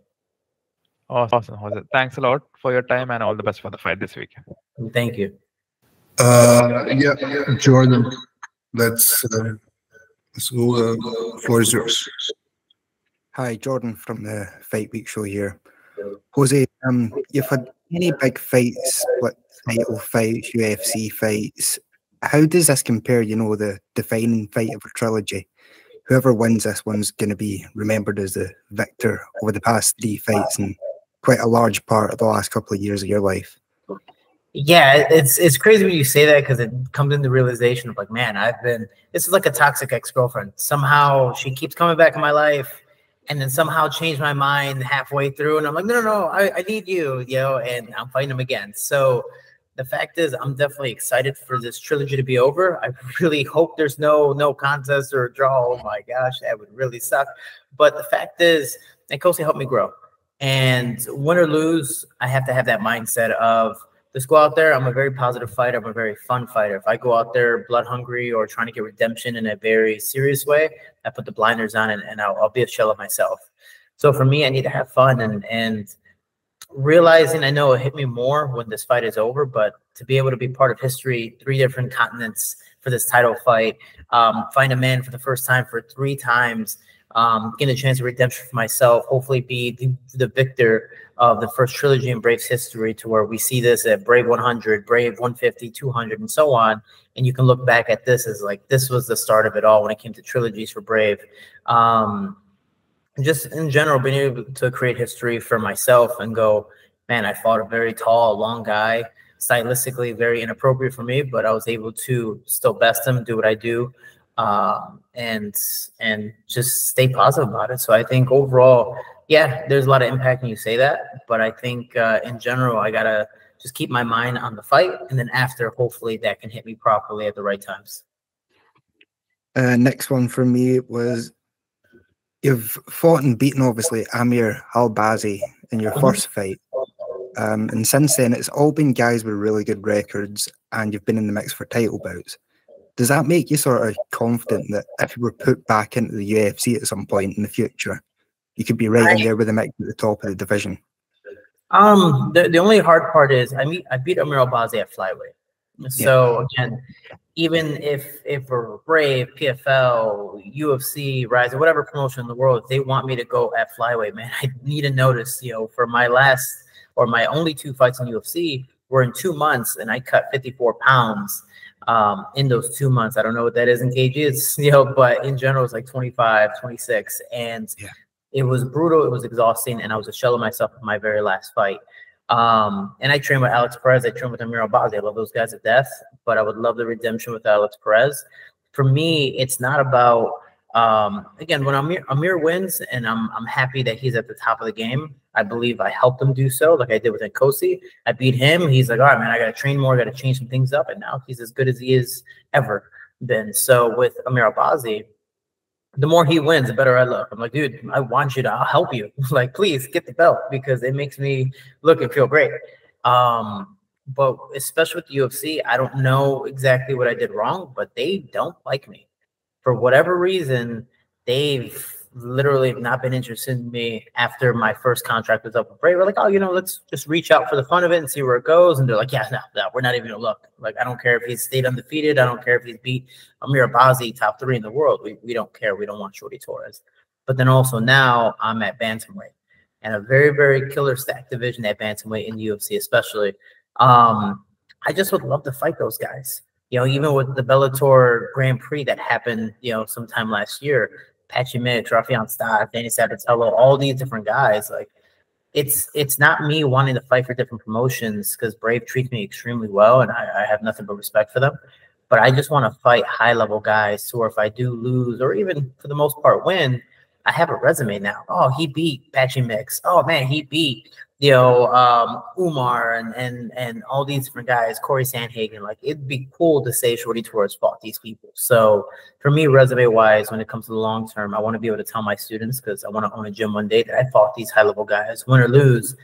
Awesome, Jose. Thanks a lot for your time, and all the best for the fight this weekend. Thank you. Yeah, Jordan, let's go. Floor is yours. Hi, Jordan from the Fight Week show here. Jose, you've had many big fights, split title fights, UFC fights. How does this compare, you know, the defining fight of a trilogy? Whoever wins this one's going to be remembered as the victor over the past 3 fights and quite a large part of the last couple of years of your life. Yeah, it's crazy when you say that, because it comes into the realization of like, man, this is like a toxic ex-girlfriend. Somehow she keeps coming back in my life, and then somehow changed my mind halfway through, and I'm like, no, I need you, you know, and I'm fighting him again. So the fact is, I'm definitely excited for this trilogy to be over. I really hope there's no contest or a draw. Oh my gosh, that would really suck. But the fact is, and Kosi helped me grow. And win or lose, I have to have that mindset of, let's go out there. I'm a very positive fighter. I'm a very fun fighter. If I go out there blood hungry or trying to get redemption in a very serious way, I put the blinders on and I'll be a shell of myself. So for me, I need to have fun and realizing, I know it hit me more when this fight is over, but to be able to be part of history, 3 different continents for this title fight, find a man for the first time for 3 times, get a chance of redemption for myself, hopefully be the victor of the first trilogy in Brave's history, to where we see this at Brave 100, Brave 150, 200, and so on. And you can look back at this as like, this was the start of it all when it came to trilogies for Brave. Just in general, being able to create history for myself and go, man, I fought a very tall, long guy, stylistically very inappropriate for me, but I was able to still best him, do what I do, and just stay positive about it. So I think overall, yeah, there's a lot of impact when you say that, but I think in general, I gotta just keep my mind on the fight, and then after, hopefully that can hit me properly at the right times. Next one for me was, you've fought and beaten, obviously, Amir Albazi in your first fight. And since then, it's all been guys with really good records, and you've been in the mix for title bouts. Does that make you sort of confident that if you were put back into the UFC at some point in the future, you could be right in there with the mix at the top of the division? The only hard part is I beat Amir Albazi at flyweight. So again, even if we're Brave, PFL, UFC, Rise, or whatever promotion in the world, if they want me to go at flyweight, man, I need a notice. You know, for my my only 2 fights in UFC were in 2 months, and I cut 54 pounds in those 2 months. I don't know what that is in kgs, you know, but in general, it's like 25, 26. And It was brutal. It was exhausting, and I was a shell of myself in my very last fight. And I trained with Alex Perez. I trained with Amir Albazi. I love those guys to death, but I would love the redemption with Alex Perez. For me, it's not about again, when Amir wins, and I'm happy that he's at the top of the game. I believe I helped him do so, like I did with Nkosi. I beat him. He's like, all right, man, I got to train more. I got to change some things up, and now he's as good as he is ever been. So with Amir Albazi, the more he wins, the better I look. I'm like, dude, I want you to, I'll help you. Like, please get the belt because it makes me look and feel great. But especially with the UFC, I don't know exactly what I did wrong, but they don't like me. For whatever reason, they've literally not been interested in me after my first contract was up with Bray. We're like, oh, let's just reach out for the fun of it and see where it goes. And they're like, yeah, no, we're not even going to look. Like, I don't care if he's stayed undefeated. I don't care if he's beat Amir Albazi, top 3 in the world. We don't care. We don't want Shorty Torres. But then also now I'm at bantamweight, and a very, very killer stack division at bantamweight in the UFC especially. I just would love to fight those guys. Even with the Bellator Grand Prix that happened, sometime last year, Patchy Mix, Rafian Staff, Danny Sabatello, all these different guys. Like, it's not me wanting to fight for different promotions because Brave treats me extremely well, and I have nothing but respect for them. But I just want to fight high-level guys, so if I do lose or even for the most part win, I have a resume now. Oh, he beat Patchy Mix. Oh man, he beat Umar and all these different guys, Corey Sandhagen. Like, it'd be cool to say Shorty Torres fought these people. So for me, resume wise, when it comes to the long term, I want to be able to tell my students, because I want to own a gym one day, that I fought these high level guys. Win or lose,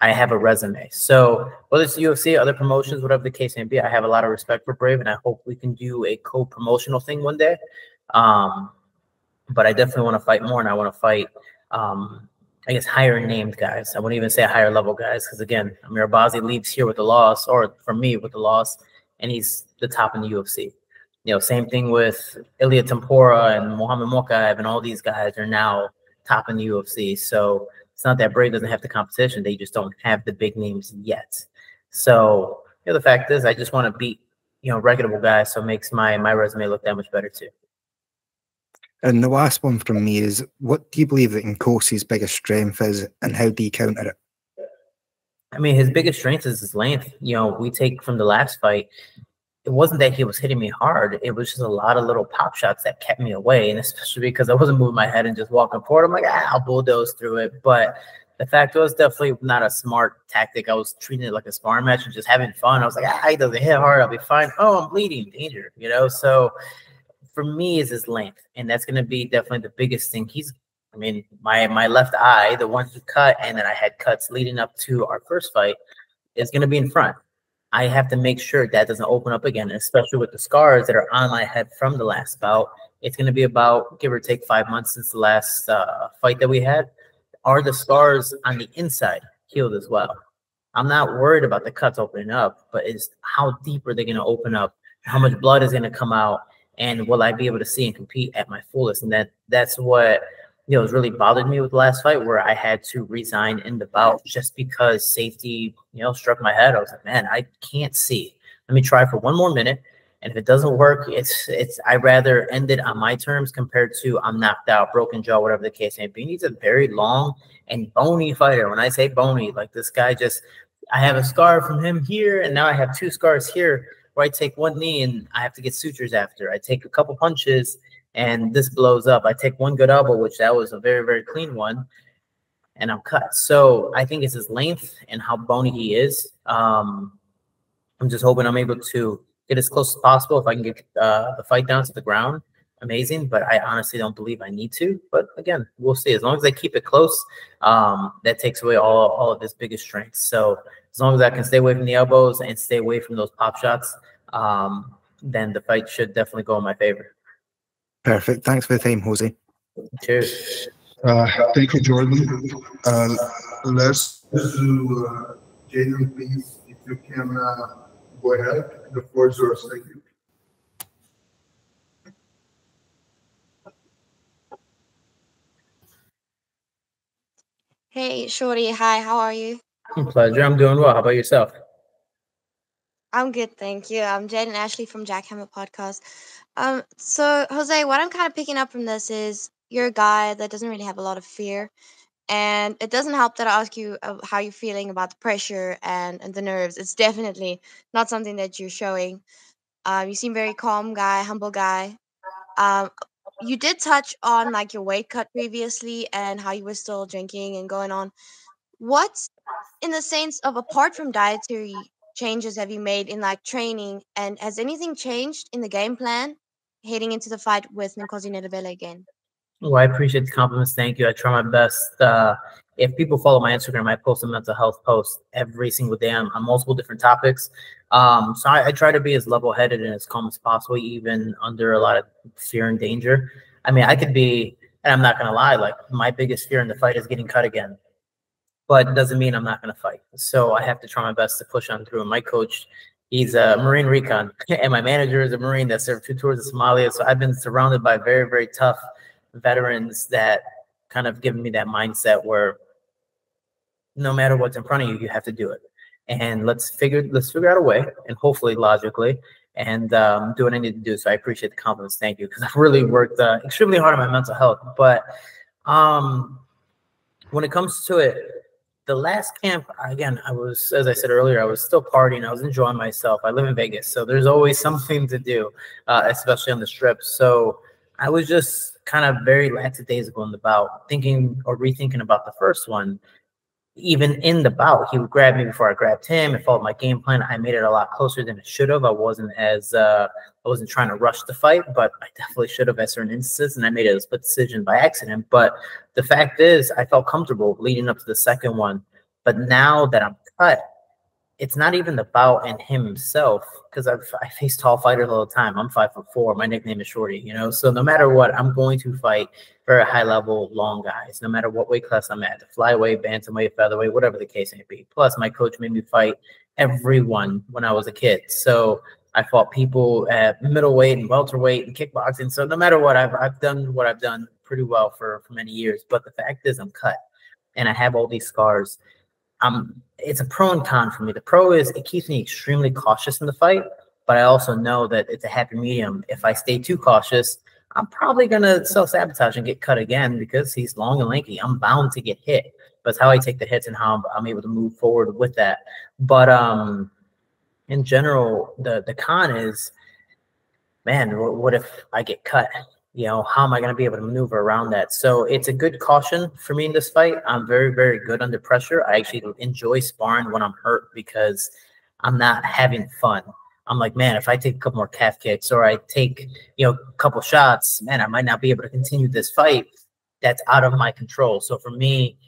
I have a resume. So whether it's UFC, other promotions, whatever the case may be, I have a lot of respect for Brave, and I hope we can do a co-promotional thing one day. But I definitely want to fight more, and I want to fight, I guess, higher named guys. I wouldn't even say higher level guys, because again, Amir Albazi leaves here with the loss, or for me with the loss, and he's the top in the UFC. Same thing with Ilia Tempora and Mohamed Mokaev, and all these guys are now top in the UFC. So it's not that Brave doesn't have the competition; they just don't have the big names yet. So the fact is, I just want to beat reputable guys, so it makes my resume look that much better too. And the last one from me is, what do you believe that Nkosi's biggest strength is, and how do you counter it? I mean, his biggest strength is his length. We take from the last fight, it wasn't that he was hitting me hard. It was just a lot of little pop shots that kept me away, and especially because I wasn't moving my head and just walking forward. I'm like, I'll bulldoze through it. But the fact was definitely not a smart tactic. I was treating it like a sparring match and just having fun. I was like, he doesn't hit hard. I'll be fine. Oh, I'm bleeding. Danger, So for me, is his length, and that's going to be definitely the biggest thing. My left eye, the one he cut, and then I had cuts leading up to our first fight, is going to be in front. I have to make sure that doesn't open up again, especially with the scars that are on my head from the last bout. It's going to be about, give or take, 5 months since the last fight that we had. Are the scars on the inside healed as well? I'm not worried about the cuts opening up, but it's how deep are they going to open up? How much blood is going to come out? And will I be able to see and compete at my fullest? And that's what has really bothered me with the last fight, where I had to resign in the bout just because safety struck my head. I was like, man, I can't see. Let me try for one more minute, and if it doesn't work, I'd rather end it on my terms compared to I'm knocked out, broken jaw, whatever the case may be. He's a very long and bony fighter. When I say bony, like, this guy I have a scar from him here, and now I have 2 scars here, where I take one knee and I have to get sutures after. I take a couple punches and this blows up. I take one good elbow, which that was a very, very clean one, and I'm cut. So I think it's his length and how bony he is. I'm just hoping I'm able to get as close as possible. If I can get the fight down to the ground, amazing. But I honestly don't believe I need to. But again, we'll see. As long as I keep it close, that takes away all of his biggest strengths. So as long as I can stay away from the elbows and stay away from those pop shots, then the fight should definitely go in my favor. Perfect. Thanks for the time, Jose. Cheers. Thank you, Jordan. Let's do Jaden, please, if you can go ahead. The floor is yours. Thank you. Hey, Shorty. Hi, how are you? Pleasure. I'm doing well. How about yourself? I'm good, thank you. I'm Jade and Ashley from Jackhammer Podcast. So Jose, what I'm kind of picking up from this is you're a guy that doesn't really have a lot of fear. And it doesn't help that I ask you how you're feeling about the pressure and the nerves. It's definitely not something that you're showing. You seem very calm guy, humble guy. Um, you did touch on like your weight cut previously and how you were still drinking and going on. What, in the sense of apart from dietary changes, have you made in like training? And has anything changed in the game plan heading into the fight with Nkosi Nedabele again? Well, I appreciate the compliments. Thank you. I try my best. If people follow my Instagram, I post a mental health post every single day on multiple different topics. So I try to be as level-headed and as calm as possible, even under a lot of fear and danger. I mean, I could be, and I'm not going to lie, like my biggest fear in the fight is getting cut again. But it doesn't mean I'm not going to fight. So I have to try my best to push on through. And my coach, he's a Marine Recon, and my manager is a Marine that served 2 tours of Somalia. So I've been surrounded by very, very tough veterans that kind of given me that mindset where no matter what's in front of you, you have to do it. And let's figure out a way, and hopefully logically, and do what I need to do. So I appreciate the compliments. Thank you, because I've really worked extremely hard on my mental health. But when it comes to it, the last camp, again, I was, as I said earlier, I was still partying. I was enjoying myself. I live in Vegas, so there's always something to do, especially on the strip. So I was just kind of very lackadaisical in the bout, thinking or rethinking about the first one. Even in the bout, he would grab me before I grabbed him. It followed my game plan. I made it a lot closer than it should have. I wasn't trying to rush the fight, but I definitely should have at certain instances, and I made a split decision by accident. But the fact is, I felt comfortable leading up to the second one. But now that I'm cut, it's not even the bout and him himself, because I face tall fighters all the time. I'm 5'4". My nickname is Shorty, you know. So no matter what, I'm going to fight very high level, long guys, no matter what weight class I'm at, the flyweight, bantamweight, featherweight, whatever the case may be. Plus, my coach made me fight everyone when I was a kid. So I fought people at middleweight and welterweight and kickboxing. So no matter what, I've done what I've done pretty well for many years. But the fact is, I'm cut, and I have all these scars. It's a pro and con for me. The pro is it keeps me extremely cautious in the fight, but I also know that it's a happy medium. If I stay too cautious, I'm probably going to self-sabotage and get cut again because he's long and lanky. I'm bound to get hit, but it's how I take the hits and how I'm able to move forward with that. But in general, the con is, man, what if I get cut? You know, how am I going to be able to maneuver around that? So it's a good caution for me in this fight. I'm very, very good under pressure. I actually enjoy sparring when I'm hurt because I'm not having fun. I'm like, man, if I take a couple more calf kicks or I take, you know, a couple shots, man, I might not be able to continue this fight. That's out of my control. So for me,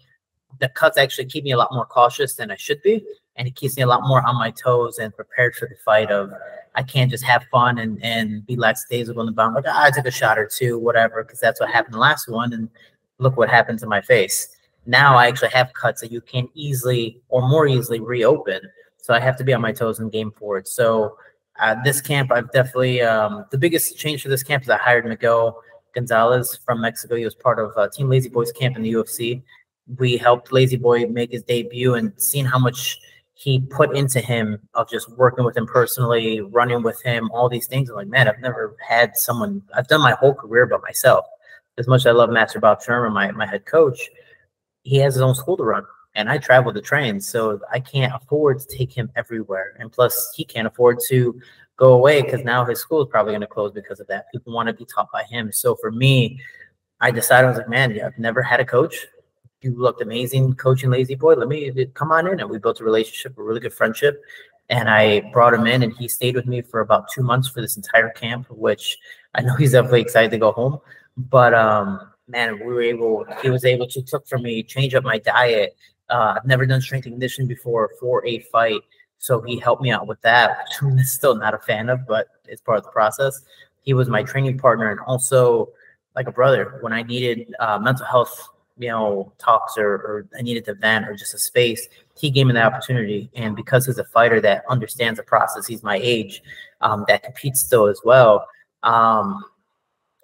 the cuts actually keep me a lot more cautious than I should be. And it keeps me a lot more on my toes and prepared for the fight of I can't just have fun and be lackadaisical in the bound. Like, I took a shot or two, whatever, because that's what happened the last one. And look what happened to my face. Now I actually have cuts that you can easily or more easily reopen. So I have to be on my toes and game forward. So this camp, I've definitely, the biggest change for this camp is I hired Miguel Gonzalez from Mexico. He was part of Team Lazy Boy's camp in the UFC. We helped Lazy Boy make his debut, and seeing how much he put into him of just working with him personally, running with him, all these things. I'm like, man, I've never had someone, I've done my whole career by myself. As much as I love Master Bob Sherman, my head coach, he has his own school to run, and I travel to train, so I can't afford to take him everywhere. And plus, he can't afford to go away because now his school is probably going to close because of that. People want to be taught by him. So for me, I decided, I was like, man, I've never had a coach. You looked amazing coaching Lazy Boy. Let me come on in. And we built a relationship, a really good friendship. And I brought him in, and he stayed with me for about 2 months for this entire camp, which I know he's definitely excited to go home. But man, he was able to cook for me, change up my diet. I've never done strength and conditioning before for a fight. So he helped me out with that, which I'm still not a fan of, but it's part of the process. He was my training partner and also like a brother when I needed mental health, you know, talks or I needed to vent or just a space. He gave me the opportunity. And because he's a fighter that understands the process, he's my age, that competes still as well.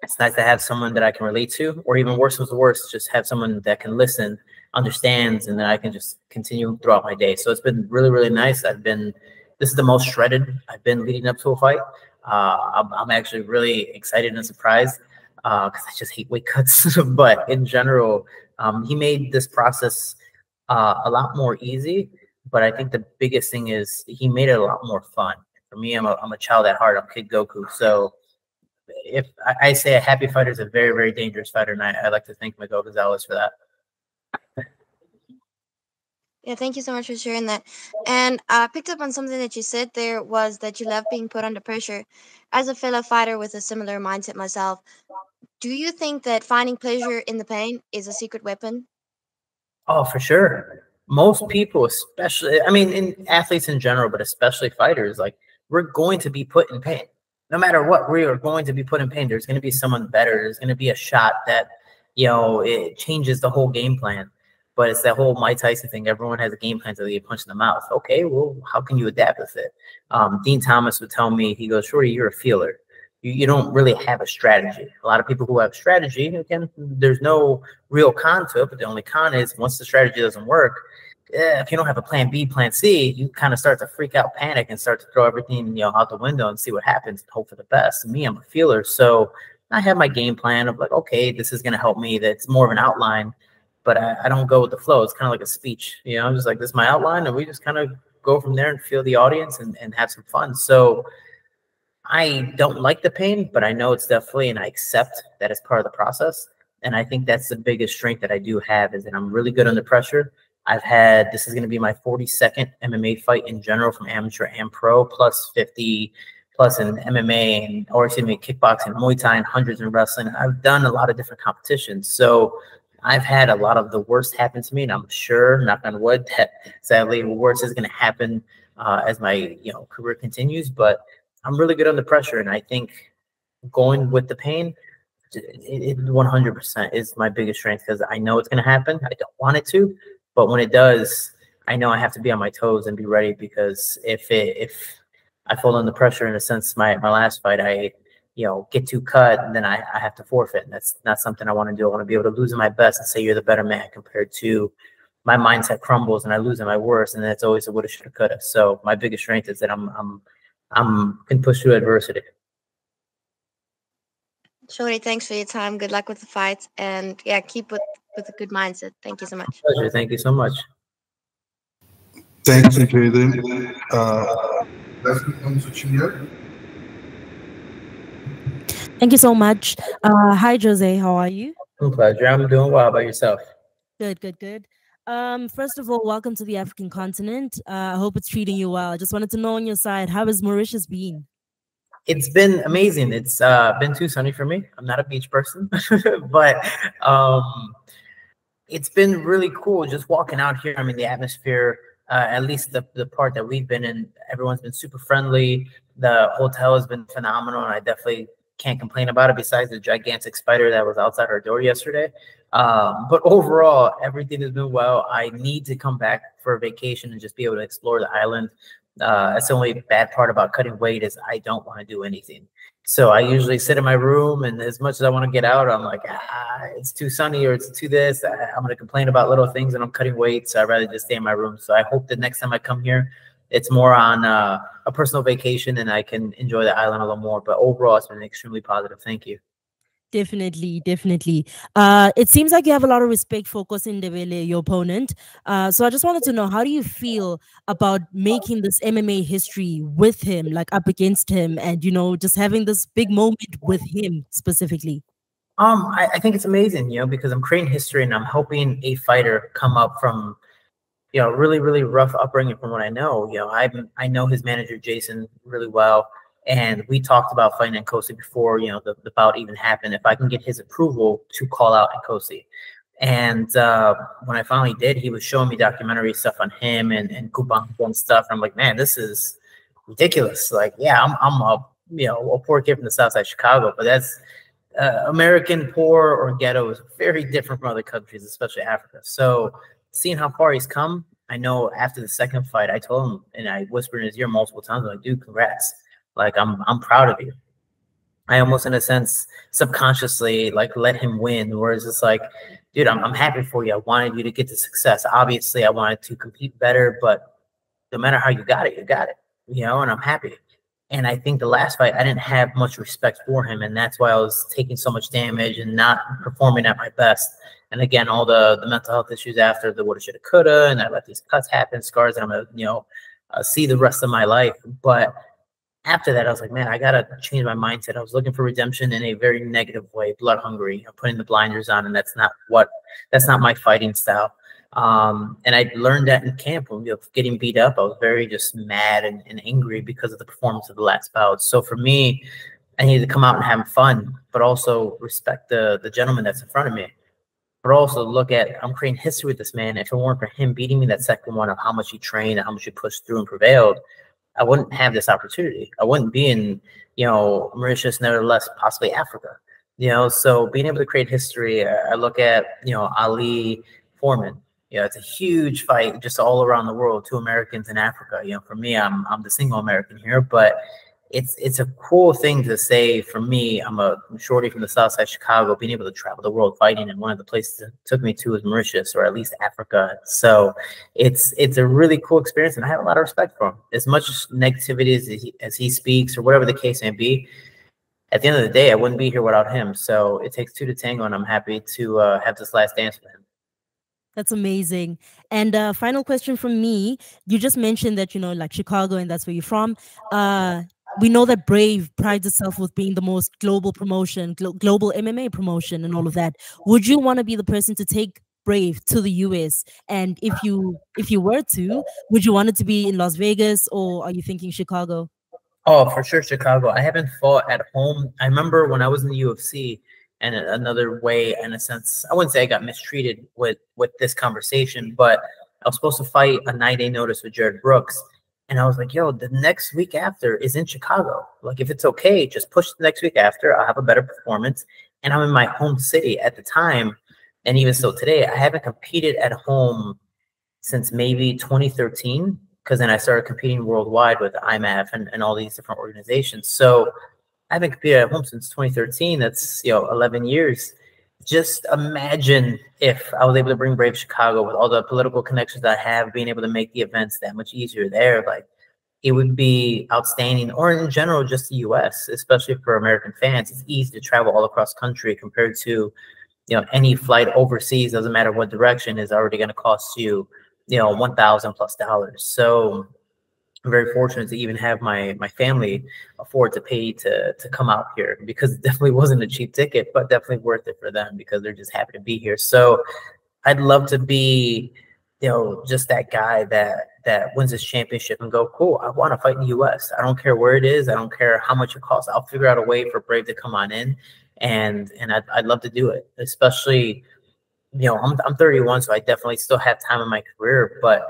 It's nice to have someone that I can relate to, or even worse was worse, just have someone that can listen, understands, and then I can just continue throughout my day. So it's been really, really nice. This is the most shredded I've been leading up to a fight. I'm actually really excited and surprised. because I just hate weight cuts. But in general, he made this process a lot more easy. But I think the biggest thing is he made it a lot more fun. For me, I'm a child at heart. I'm Kid Goku. So if I say a happy fighter is a very, very dangerous fighter, and I like to thank Miguel Gonzalez for that. Yeah, thank you so much for sharing that. And I picked up on something that you said there was that you love being put under pressure. As a fellow fighter with a similar mindset myself, do you think that finding pleasure in the pain is a secret weapon? Oh, for sure. Most people, especially, I mean, in athletes in general, but especially fighters, like we're going to be put in pain. No matter what, we are going to be put in pain. There's going to be someone better. There's going to be a shot that, it changes the whole game plan. But it's that whole Mike Tyson thing. Everyone has a game plan until they get punched in the mouth. Okay, well, how can you adapt with it? Dean Thomas would tell me, he goes, Shorty, you're a feeler. You don't really have a strategy. A lot of people who have strategy, again, there's no real con to it, but the only con is once the strategy doesn't work, if you don't have a plan B, plan C, you kind of start to freak out, panic, and start to throw everything out the window and see what happens and hope for the best. And me, I'm a feeler, so I have my game plan of like, okay, this is going to help me. That's more of an outline, but I don't go with the flow. It's kind of like a speech, I'm just like, this is my outline, and we just kind of go from there and feel the audience and have some fun. So I don't like the pain, but I know it's definitely, and I accept that it's part of the process. And I think that's the biggest strength that I do have is that I'm really good under pressure. This is going to be my 42nd MMA fight in general from amateur and pro, plus 50 plus in MMA and, or excuse me, kickboxing, Muay Thai, and hundreds in wrestling. I've done a lot of different competitions. So I've had a lot of the worst happen to me, and I'm sure, knock on wood, that sadly worse is going to happen as my career continues. But I'm really good under pressure, and I think going with the pain, it 100% is my biggest strength because I know it's going to happen. I don't want it to, but when it does, I know I have to be on my toes and be ready because if I fall under pressure, in a sense, my last fight, I get too cut, and then I have to forfeit, and that's not something I want to do. I want to be able to lose at my best and say you're the better man compared to my mindset crumbles and I lose at my worst, and that's always a woulda, shoulda, coulda. So my biggest strength is that I'm can push through adversity. Shorty, thanks for your time. Good luck with the fights, and yeah, keep with a good mindset. Thank you so much. Pleasure. Thank you so much. Thank you, Jaden. Let's move on to Chia. Thank you so much. Hi, Jose. How are you? Pleasure. I'm doing well. How about yourself? Good, good, good. First of all, welcome to the African continent. I hope it's treating you well. I just wanted to know on your side, how has Mauritius been? It's been amazing. It's been too sunny for me. I'm not a beach person, but it's been really cool just walking out here. I mean, the atmosphere, at least the part that we've been in, everyone's been super friendly. The hotel has been phenomenal, and I definitely can't complain about it besides the gigantic spider that was outside our door yesterday. But overall, everything has been well. I need to come back for a vacation and just be able to explore the island. That's the only bad part about cutting weight is I don't want to do anything. So I usually sit in my room, and as much as I want to get out, I'm like, it's too sunny or it's too this. I'm going to complain about little things, and I'm cutting weight, so I'd rather just stay in my room. So I hope that next time I come here, it's more on a personal vacation and I can enjoy the island a little more. But overall, it's been extremely positive. Thank you. Definitely, definitely. It seems like you have a lot of respect for Kosindebele, your opponent. So I just wanted to know, how do you feel about making this MMA history with him, like up against him, and just having this big moment with him specifically? I think it's amazing, because I'm creating history and I'm helping a fighter come up from really, really rough upbringing from what I know. I know his manager, Jason, really well. And we talked about fighting Nkosi before, the bout even happened. If I can get his approval to call out Nkosi. And when I finally did, he was showing me documentary stuff on him and Kubanko and stuff. And I'm like, man, this is ridiculous. Like, yeah, I'm a poor kid from the south side of Chicago, but that's American poor or ghetto is very different from other countries, especially Africa. So seeing how far he's come, I know after the second fight, I told him, and I whispered in his ear multiple times, like, dude, congrats. Like, I'm proud of you. I almost, in a sense, subconsciously, like, let him win, whereas it's like, dude, I'm happy for you. I wanted you to get the success. Obviously, I wanted to compete better, but no matter how you got it, and I'm happy. And I think the last fight, I didn't have much respect for him. And that's why I was taking so much damage and not performing at my best. And again, all the mental health issues after the woulda, shoulda, coulda, and I let these cuts happen, scars that I'm going to, see the rest of my life. But after that, I was like, man, I got to change my mindset. I was looking for redemption in a very negative way, blood hungry, putting the blinders on. And that's not my fighting style. And I learned that in camp when getting beat up. I was very just mad and angry because of the performance of the last bout. So for me, I needed to come out and have fun, but also respect the gentleman that's in front of me. But also look at, I'm creating history with this man. If it weren't for him beating me that second one, of how much he trained and how much he pushed through and prevailed, I wouldn't have this opportunity. I wouldn't be in, Mauritius, nevertheless, possibly Africa. So being able to create history, I look at, Ali Foreman. It's a huge fight just all around the world, 2 Americans in Africa. For me, I'm the single American here, but it's a cool thing to say for me. I'm a shorty from the South Side of Chicago, being able to travel the world fighting, and one of the places it took me to was Mauritius, or at least Africa. So it's a really cool experience, and I have a lot of respect for him. As much negativity as he speaks, or whatever the case may be, at the end of the day, I wouldn't be here without him. So it takes 2 to tango, and I'm happy to have this last dance with him. That's amazing. And final question from me. You just mentioned that, like Chicago, and that's where you're from. We know that Brave prides itself with being the most global promotion, global MMA promotion and all of that. Would you want to be the person to take Brave to the US? And if you were to, would you want it to be in Las Vegas, or are you thinking Chicago? Oh, for sure, Chicago. I haven't fought at home. I remember when I was in the UFC, and another way, in a sense, I wouldn't say I got mistreated with this conversation, but I was supposed to fight a 9-day notice with Jared Brooks. And I was like, yo, the next week after is in Chicago. Like, if it's okay, just push the next week after. I'll have a better performance. And I'm in my home city at the time. And even still today, I haven't competed at home since maybe 2013, because then I started competing worldwide with IMAF and all these different organizations. So I haven't competed at home since 2013. That's 11 years. Just imagine if I was able to bring Brave Chicago with all the political connections I have, being able to make the events that much easier there. Like, it would be outstanding. Or in general, just the US, especially for American fans. It's easy to travel all across country compared to any flight overseas. Doesn't matter what direction, is already going to cost you $1,000+. So I'm very fortunate to even have my family afford to pay to come out here, because it definitely wasn't a cheap ticket, but definitely worth it for them because they're just happy to be here. So I'd love to be, just that guy that wins this championship and go, cool, I want to fight in the US. I don't care where it is. I don't care how much it costs. I'll figure out a way for Brave to come on in, and I'd love to do it, especially, I'm 31, so I definitely still have time in my career, but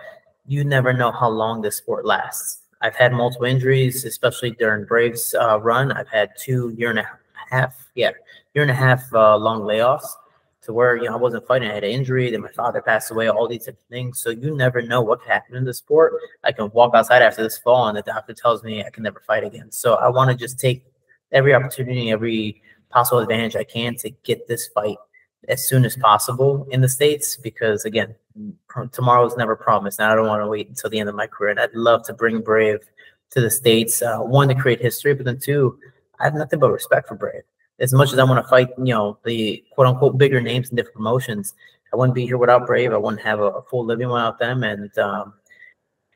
you never know how long this sport lasts. I've had multiple injuries, especially during Braves run. I've had 2 year and a half long layoffs, to where I wasn't fighting. I had an injury, then my father passed away, all these different things. So you never know what could happen in the sport. I can walk outside after this fall and the doctor tells me I can never fight again. So I want to just take every opportunity, every possible advantage I can to get this fight as soon as possible in the States, because again, tomorrow is never promised, and I don't want to wait until the end of my career. And I'd love to bring Brave to the States, 1, to create history, but then 2, I have nothing but respect for Brave. As much as I want to fight, the quote unquote bigger names in different promotions, I wouldn't be here without Brave. I wouldn't have a full living without them. And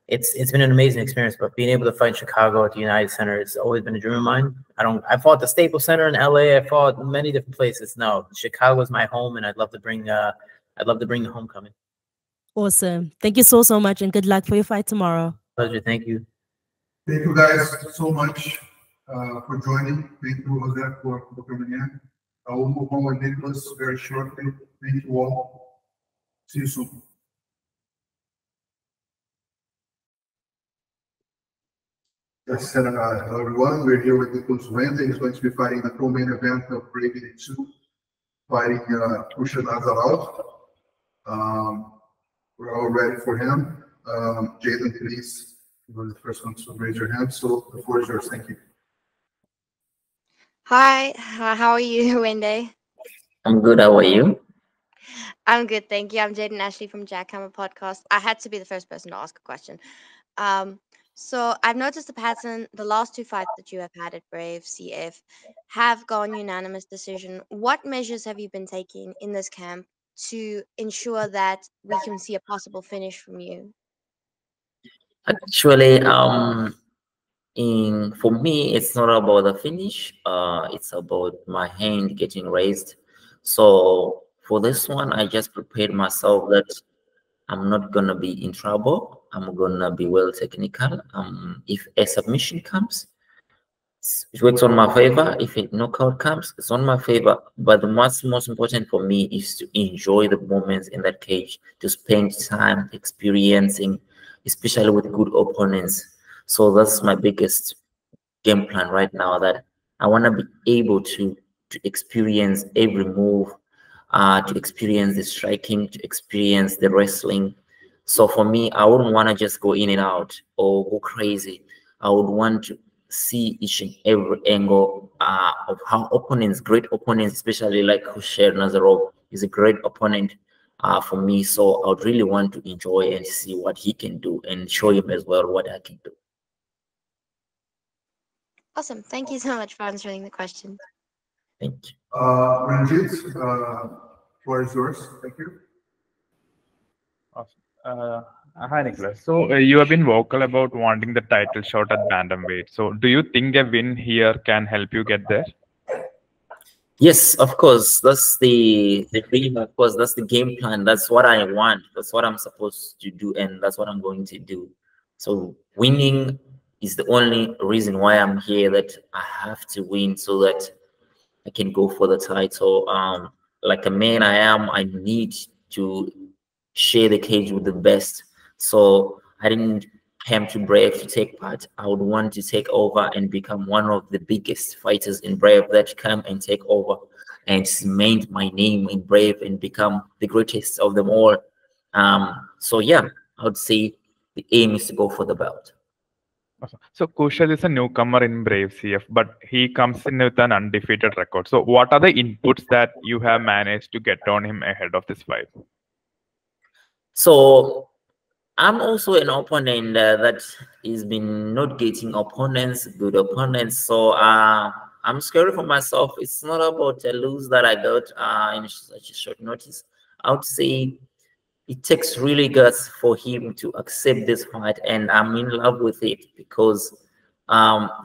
it's been an amazing experience. But being able to fight in Chicago at the United Center has always been a dream of mine. I fought the Staples Center in LA. I fought many different places. No, Chicago is my home, and I'd love to bring the homecoming. Awesome. Thank you so much, and good luck for your fight tomorrow. Pleasure. Thank you. Thank you guys so much for joining. Thank you, Jose, for coming in. I will move on with Nicholas very shortly. Thank you all. See you soon. Yes, hello everyone. We're here with Nicholas Nwende. He's going to be fighting the co-main event of Brave 82, fighting Pusha Nazarov. We're all ready for him. Jaden, please, you're the first one to raise your hand. So the floor is yours. Thank you. Hi, how are you, Nwende? I'm good. How are you? I'm good, thank you. I'm Jaden Ashley from Jackhammer Podcast. I had to be the first person to ask a question. So I've noticed the pattern. The last two fights that you have had at Brave CF have gone unanimous decision. What measures have you been taking in this camp to ensure that we can see a possible finish from you? Actually, for me, it's not about the finish. It's about my hand getting raised. So for this one, I just prepared myself that I'm not gonna be in trouble. I'm gonna be well technical. If a submission comes, it works on my favor. If a knockout comes, it's on my favor. But the most important for me is to enjoy the moments in that cage, to spend time experiencing, especially with good opponents. So that's my biggest game plan right now, that I want to be able to experience every move, to experience the striking, to experience the wrestling. So for me, I wouldn't want to just go in and out or go crazy. I would want to see each and every angle of how opponents, great opponents, especially like Husher Nazarov, is a great opponent for me. So I would really want to enjoy and see what he can do and show him as well what I can do. Awesome. Thank you so much for answering the question. Thank you. Ranjit, floor is yours. Thank you. Awesome. Hi, Nicholas. So you have been vocal about wanting the title shot at bantamweight. So do you think a win here can help you get there? Yes, of course. That's the dream. Of course, that's the game plan. That's what I want. That's what I'm supposed to do, and that's what I'm going to do. So winning is the only reason why I'm here. That I have to win so that I can go for the title. Like a man I am, I need to share the cage with the best. So I didn't come to Brave to take part. I would want to take over and become one of the biggest fighters in Brave that come and take over and cement my name in Brave and become the greatest of them all. So yeah, I would say the aim is to go for the belt. Awesome. So Kushal is a newcomer in Brave CF, but he comes in with an undefeated record. So what are the inputs that you have managed to get on him ahead of this fight? So I'm also an opponent that has been not getting opponents, good opponents. So I'm scared for myself. It's not about a lose that I got in such a short notice. I would say it takes really guts for him to accept this fight, and I'm in love with it because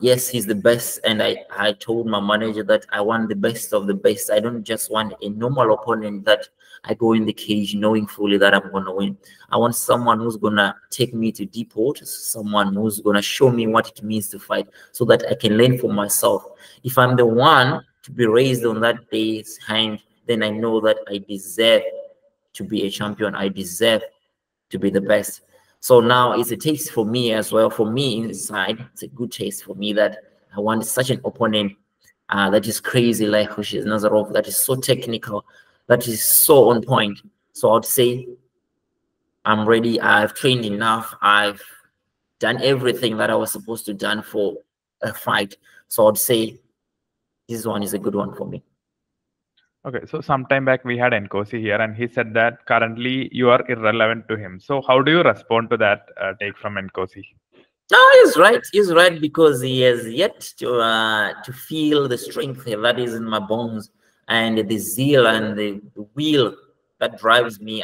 yes, he's the best, and I told my manager that I want the best of the best. I don't just want a normal opponent that I go in the cage knowing fully that I'm gonna win. I want someone who's gonna take me to deep waters, someone who's gonna show me what it means to fight, so that I can learn for myself. If I'm the one to be raised on that day's hand, then I know that I deserve to be a champion. I deserve to be the best. So now it's a taste for me as well. For me inside, it's a good taste for me that I want such an opponent that is crazy like Husher Nazarov, that is so technical, that is so on point. So I'd say I'm ready. I've trained enough. I've done everything that I was supposed to done for a fight. So I'd say this one is a good one for me. Okay, so sometime back we had Nkosi here, and he said that currently you are irrelevant to him. So how do you respond to that take from Nkosi? No, he's right. He's right, because he has yet to feel the strength that is in my bones, and the zeal and the will that drives me.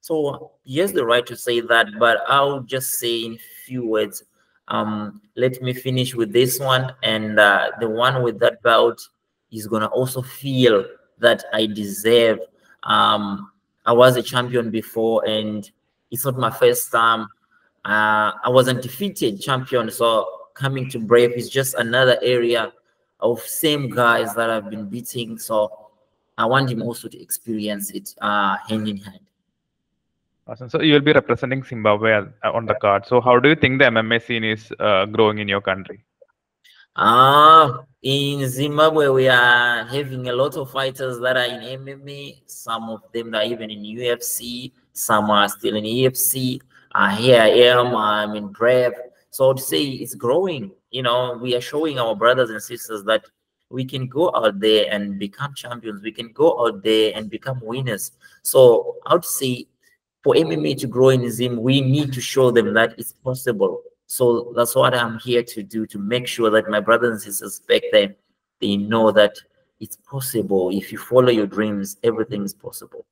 So he has the right to say that, but I'll just say in few words. Let me finish with this one, and the one with that belt is gonna also feel that I deserve. I was a champion before, and it's not my first time. I was undefeated champion, so coming to Brave is just another area of same guys that I've been beating. So I want him also to experience it hand in hand. Awesome. So you will be representing Zimbabwe on the card. So how do you think the MMA scene is growing in your country? In Zimbabwe, we are having a lot of fighters that are in MMA. Some of them are even in UFC. Some are still in EFC. Here I am. I'm in Brave. So to say it's growing. You know, we are showing our brothers and sisters that we can go out there and become champions. We can go out there and become winners. So I would say for MMA to grow in Zim, we need to show them that it's possible. So that's what I'm here to do, to make sure that my brothers and sisters back there, they know that it's possible. If you follow your dreams, everything is possible.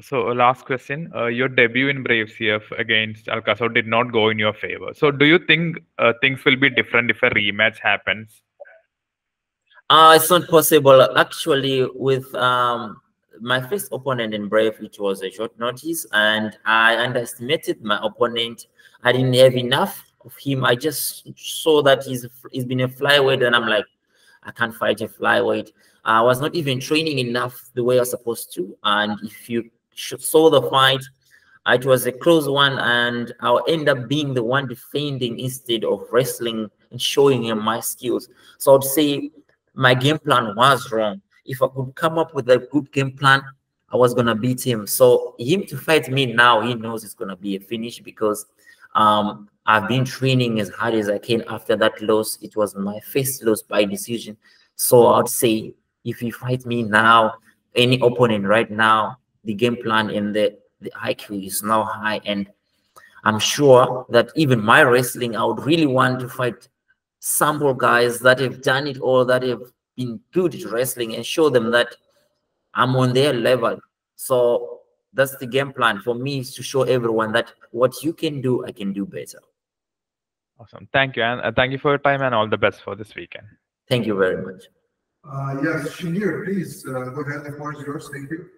So, last question. Your debut in Brave CF against Alcazar did not go in your favor. So, do you think things will be different if a rematch happens? It's not possible. Actually, with my first opponent in Brave, it was a short notice, and I underestimated my opponent. I didn't have enough of him. I just saw that he's been a flyweight, and I'm like, I can't fight a flyweight. I was not even training enough the way I was supposed to. And if you saw the fight, it was a close one, and I'll end up being the one defending instead of wrestling and showing him my skills. So I'd say my game plan was wrong. If I could come up with a good game plan, I was gonna beat him. So him to fight me now, he knows it's gonna be a finish, because I've been training as hard as I can after that loss. It was my first loss by decision. So I'd say if you fight me now, any opponent right now, the game plan and the IQ is now high, and I'm sure that even my wrestling, I would really want to fight sample guys that have done it all, that have been good at wrestling, and show them that I'm on their level. So that's the game plan for me, is to show everyone that what you can do, I can do better. Awesome. Thank you. And thank you for your time, and all the best for this weekend. Thank you very much. Yes, Shinir, please go ahead. The floor is yours. Thank you.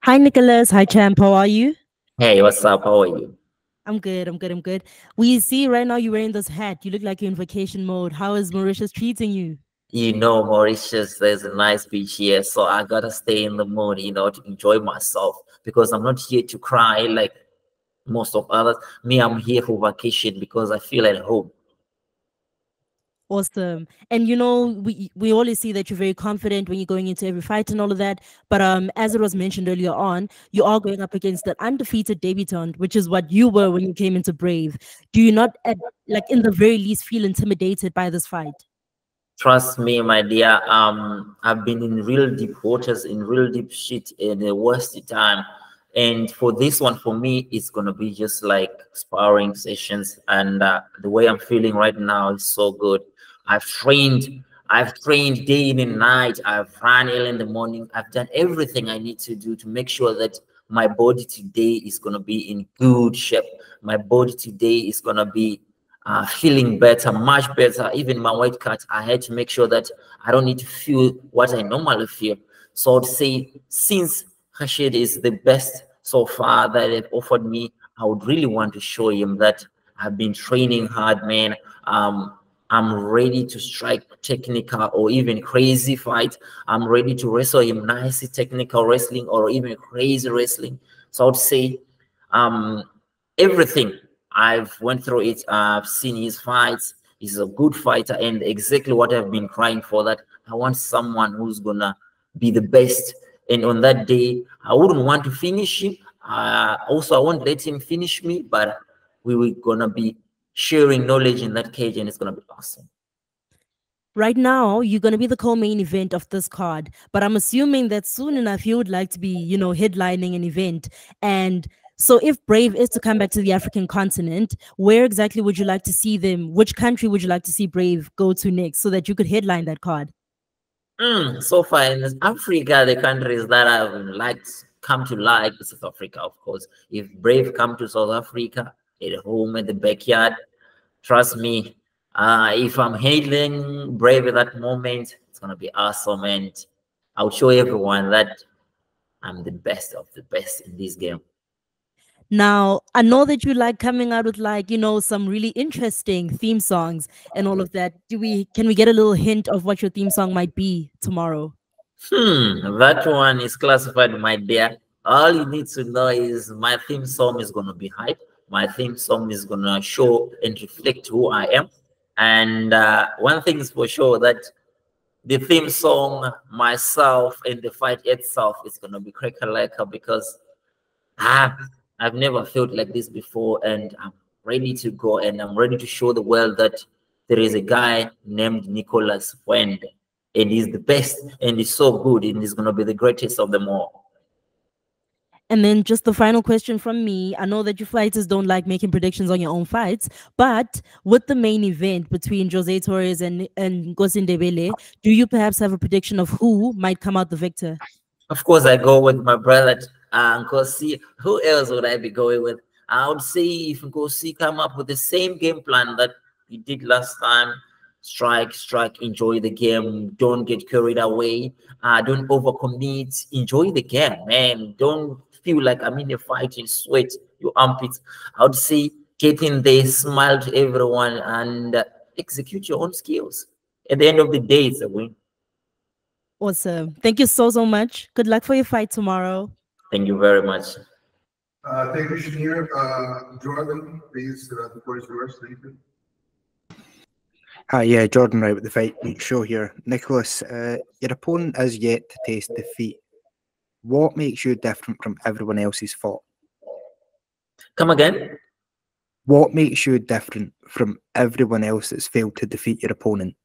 Hi, Nicholas. Hi, Champ. How are you? Hey, what's up? How are you? I'm good. I'm good. I'm good. We see right now you're wearing this hat. You look like you're in vacation mode. How is Mauritius treating you? You know, Mauritius, there's a nice beach here, so I gotta stay in the mood, to enjoy myself, because I'm not here to cry like most of others. Me, I'm here for vacation because I feel at home. Awesome. And we always see that you're very confident when you're going into every fight and all of that. But as it was mentioned earlier on, you are going up against an undefeated debutant, which is what you were when you came into Brave. Do you not, in the very least, feel intimidated by this fight? Trust me, my dear. I've been in real deep waters, in real deep shit, in the worst time. And for this one, for me, it's gonna be just like sparring sessions. And the way I'm feeling right now is so good. I've trained day in and night. I've run early in the morning. I've done everything I need to do to make sure that my body today is gonna be in good shape. My body today is gonna be feeling better, much better. Even my weight cut, I had to make sure that I don't need to feel what I normally feel. So I'd say, since Rashid is the best so far that they've offered me, I would really want to show him that I've been training hard, man. I'm ready to strike technical or even crazy fight. I'm ready to wrestle him nice technical wrestling or even crazy wrestling. So I would say everything. I've went through it. I've seen his fights. He's a good fighter, and exactly what I've been crying for, that I want someone who's gonna be the best. And on that day, I wouldn't want to finish him. Also, I won't let him finish me, but we were gonna be sharing knowledge in that cage, and it's gonna be awesome. Right now, you're going to be the co-main event of this card, but I'm assuming that soon enough you would like to be, headlining an event. And so if Brave is to come back to the African continent, where exactly would you like to see them? Which country would you like to see Brave go to next so that you could headline that card? So far in Africa, the countries that I've come to like is South Africa, of course. If Brave come to South Africa, at home, at the backyard, trust me, if I'm hailing Brave at that moment, it's gonna be awesome, and I'll show everyone that I'm the best of the best in this game. Now, I know that you like coming out with some really interesting theme songs and all of that. Can we get a little hint of what your theme song might be tomorrow? That one is classified, my dear. All you need to know is my theme song is gonna be hype. My theme song is gonna show and reflect who I am. And one thing is for sure, that the theme song, myself, and the fight itself is gonna be cracker because I've never felt like this before, and I'm ready to go, and I'm ready to show the world that there is a guy named Nicholas Nwende, and he's the best, and he's so good, and he's gonna be the greatest of them all. And then just the final question from me. I know that you fighters don't like making predictions on your own fights, but with the main event between Jose Torres and Nkosi Ndebele, do you perhaps have a prediction of who might come out the victor? Of course, I go with my brother, Nkosi. Who else would I be going with? I would say if Nkosi come up with the same game plan that he did last time, strike, enjoy the game, don't get carried away, don't overcommit, enjoy the game, man. Don't feel like I'm in a fight, you sweat, your armpits. I would say get in there, smile to everyone, and execute your own skills. At the end of the day, it's a win. Awesome. Thank you so much. Good luck for your fight tomorrow. Thank you very much. Thank you, Shamir. Jordan, please, the floor is yours. Thank you. Hi, yeah, Jordan right with the fight show here. Nicholas, your opponent has yet to taste defeat. What makes you different from everyone else's fought? Come again? What makes you different from everyone else that's failed to defeat your opponent?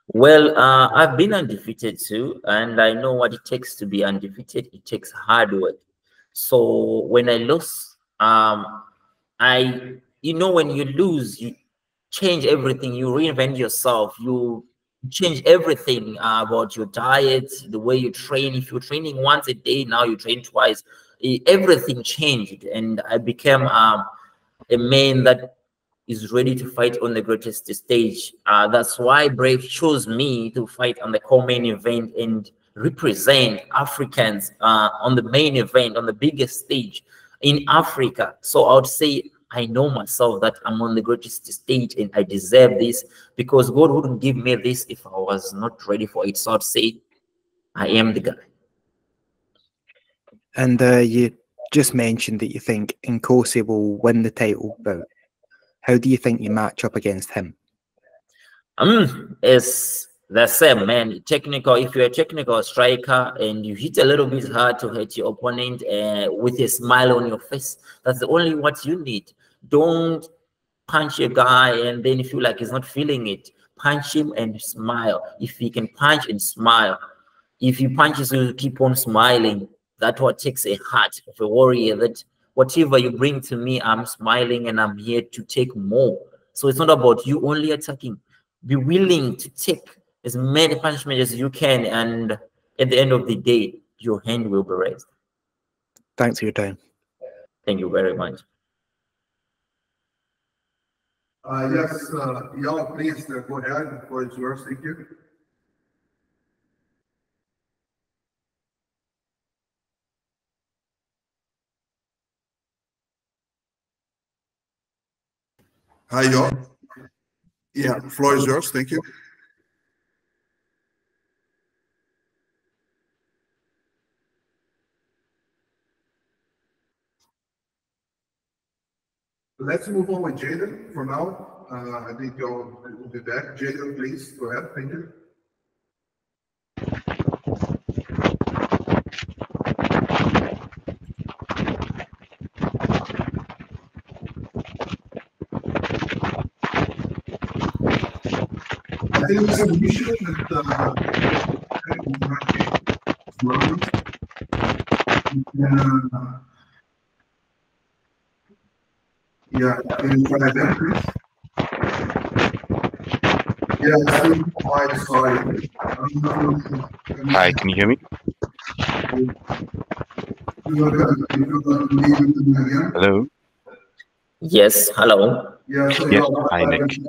Well, I've been undefeated too, and I know what it takes to be undefeated. It takes hard work. So when I lose, when you lose, you change everything. You reinvent yourself. You change everything about your diet, the way you train. If you're training once a day, now you train twice. Everything changed, and I became a man that is ready to fight on the greatest stage. That's why Brave chose me to fight on the co-main event and represent Africans on the main event, on the biggest stage in Africa. So I would say I know myself that I'm on the greatest stage and I deserve this, because God wouldn't give me this if I was not ready for it. So I'd say I am the guy. And you just mentioned that you think Nkosi will win the title bout. How do you think you match up against him? It's the same, man. Technical. If you're a technical striker and you hit a little bit hard to hit your opponent with a smile on your face, that's the only what you need. Don't punch a guy and then feel like he's not feeling it. Punch him and smile. If he can punch and smile, if he punches you, keep on smiling. That's what takes a heart of a warrior. That whatever you bring to me, I'm smiling and I'm here to take more. So it's not about you only attacking. Be willing to take as many punishments as you can, and at the end of the day, your hand will be raised. Thanks for your time. Thank you very much. Yes, y'all, please go ahead. The floor is yours. Thank you. Hi, y'all. Yeah, the floor is yours. Thank you. Let's move on with Jaden for now. I think y'all will be back. Jaden, please go ahead. Thank you. I think it's an issue that yeah, can you try that, please? Yeah, it's quite sorry. Hi, can you hear me? Hello? Yes, hello. Yeah, Yes, hi, Nick.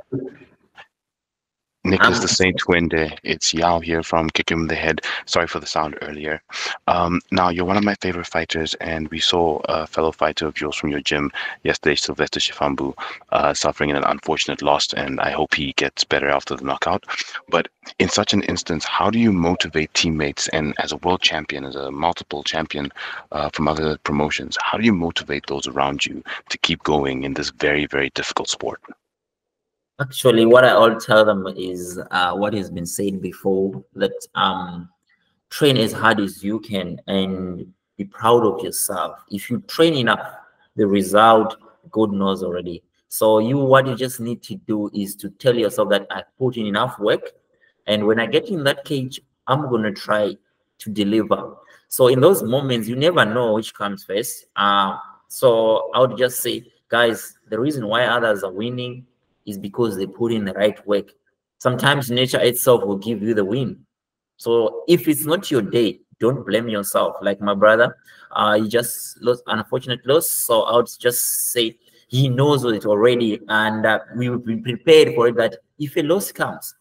Nicholas the Saint Nwende. It's Yao here from Kick Him in the Head. Sorry for the sound earlier. Now, you're one of my favorite fighters, and we saw a fellow fighter of yours from your gym yesterday, Sylvester Shifambu, suffering an unfortunate loss, and I hope he gets better after the knockout. But in such an instance, how do you motivate teammates, and as a world champion, as a multiple champion from other promotions, how do you motivate those around you to keep going in this very, very difficult sport? Actually, what I all tell them is what has been said before, that train as hard as you can and be proud of yourself. If you train enough, the result, God knows already. So what you just need to do is to tell yourself that I put in enough work, and when I get in that cage, I'm going to try to deliver. So in those moments, you never know which comes first. So I would just say, guys, the reason why others are winning is because they put in the right work. Sometimes nature itself will give you the win. So if it's not your day, don't blame yourself. Like my brother, he just lost, unfortunate loss. So I would just say he knows it already, and we will be prepared for it. That if a loss comes,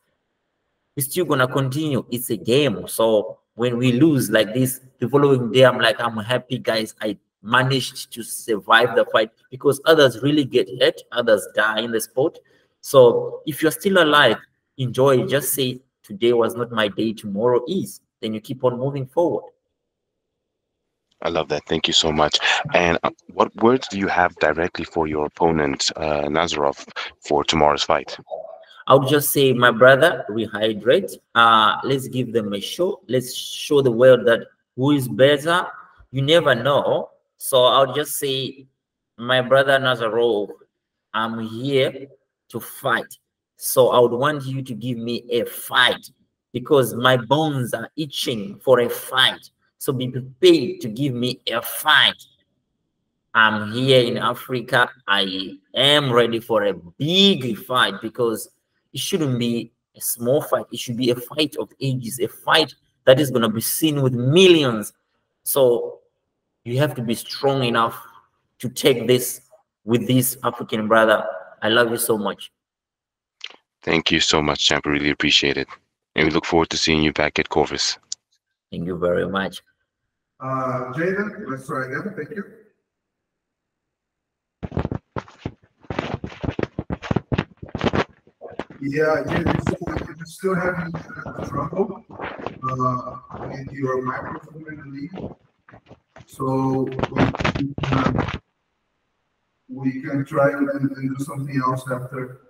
we're still gonna continue. It's a game. So when we lose like this, the following day, I'm like, I'm happy, guys. I managed to survive the fight, because others really get hurt, others die in the sport. So if you're still alive, enjoy. Just say today was not my day, tomorrow is. Then you keep on moving forward. I love that. Thank you so much. And what words do you have directly for your opponent, Nazarov, for tomorrow's fight? I would just say, my brother, rehydrate. Let's give them a show. Let's show the world that who is better. You never know. So I would just say, my brother Nazarov, I'm here to fight. So I would want you to give me a fight, because my bones are itching for a fight. So be prepared to give me a fight. I'm here in Africa. I am ready for a big fight, because it shouldn't be a small fight. It should be a fight of ages, a fight that is going to be seen with millions. So you have to be strong enough to take this with this African brother. I love you so much. Thank you so much, champ. I really appreciate it. And we look forward to seeing you back at Corvus. Thank you very much. Jaden, let's try again. Thank you. Yeah, you're still having trouble with your microphone in the lead. So we can try and do something else after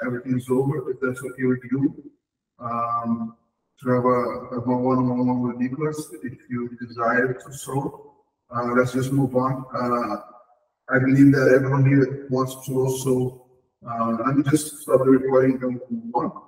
everything's over, if that's okay with you. To have a one-on-one with Nicholas, if you desire to so. Let's just move on. I believe that everyone here wants to also, let me just stop the recording and move on.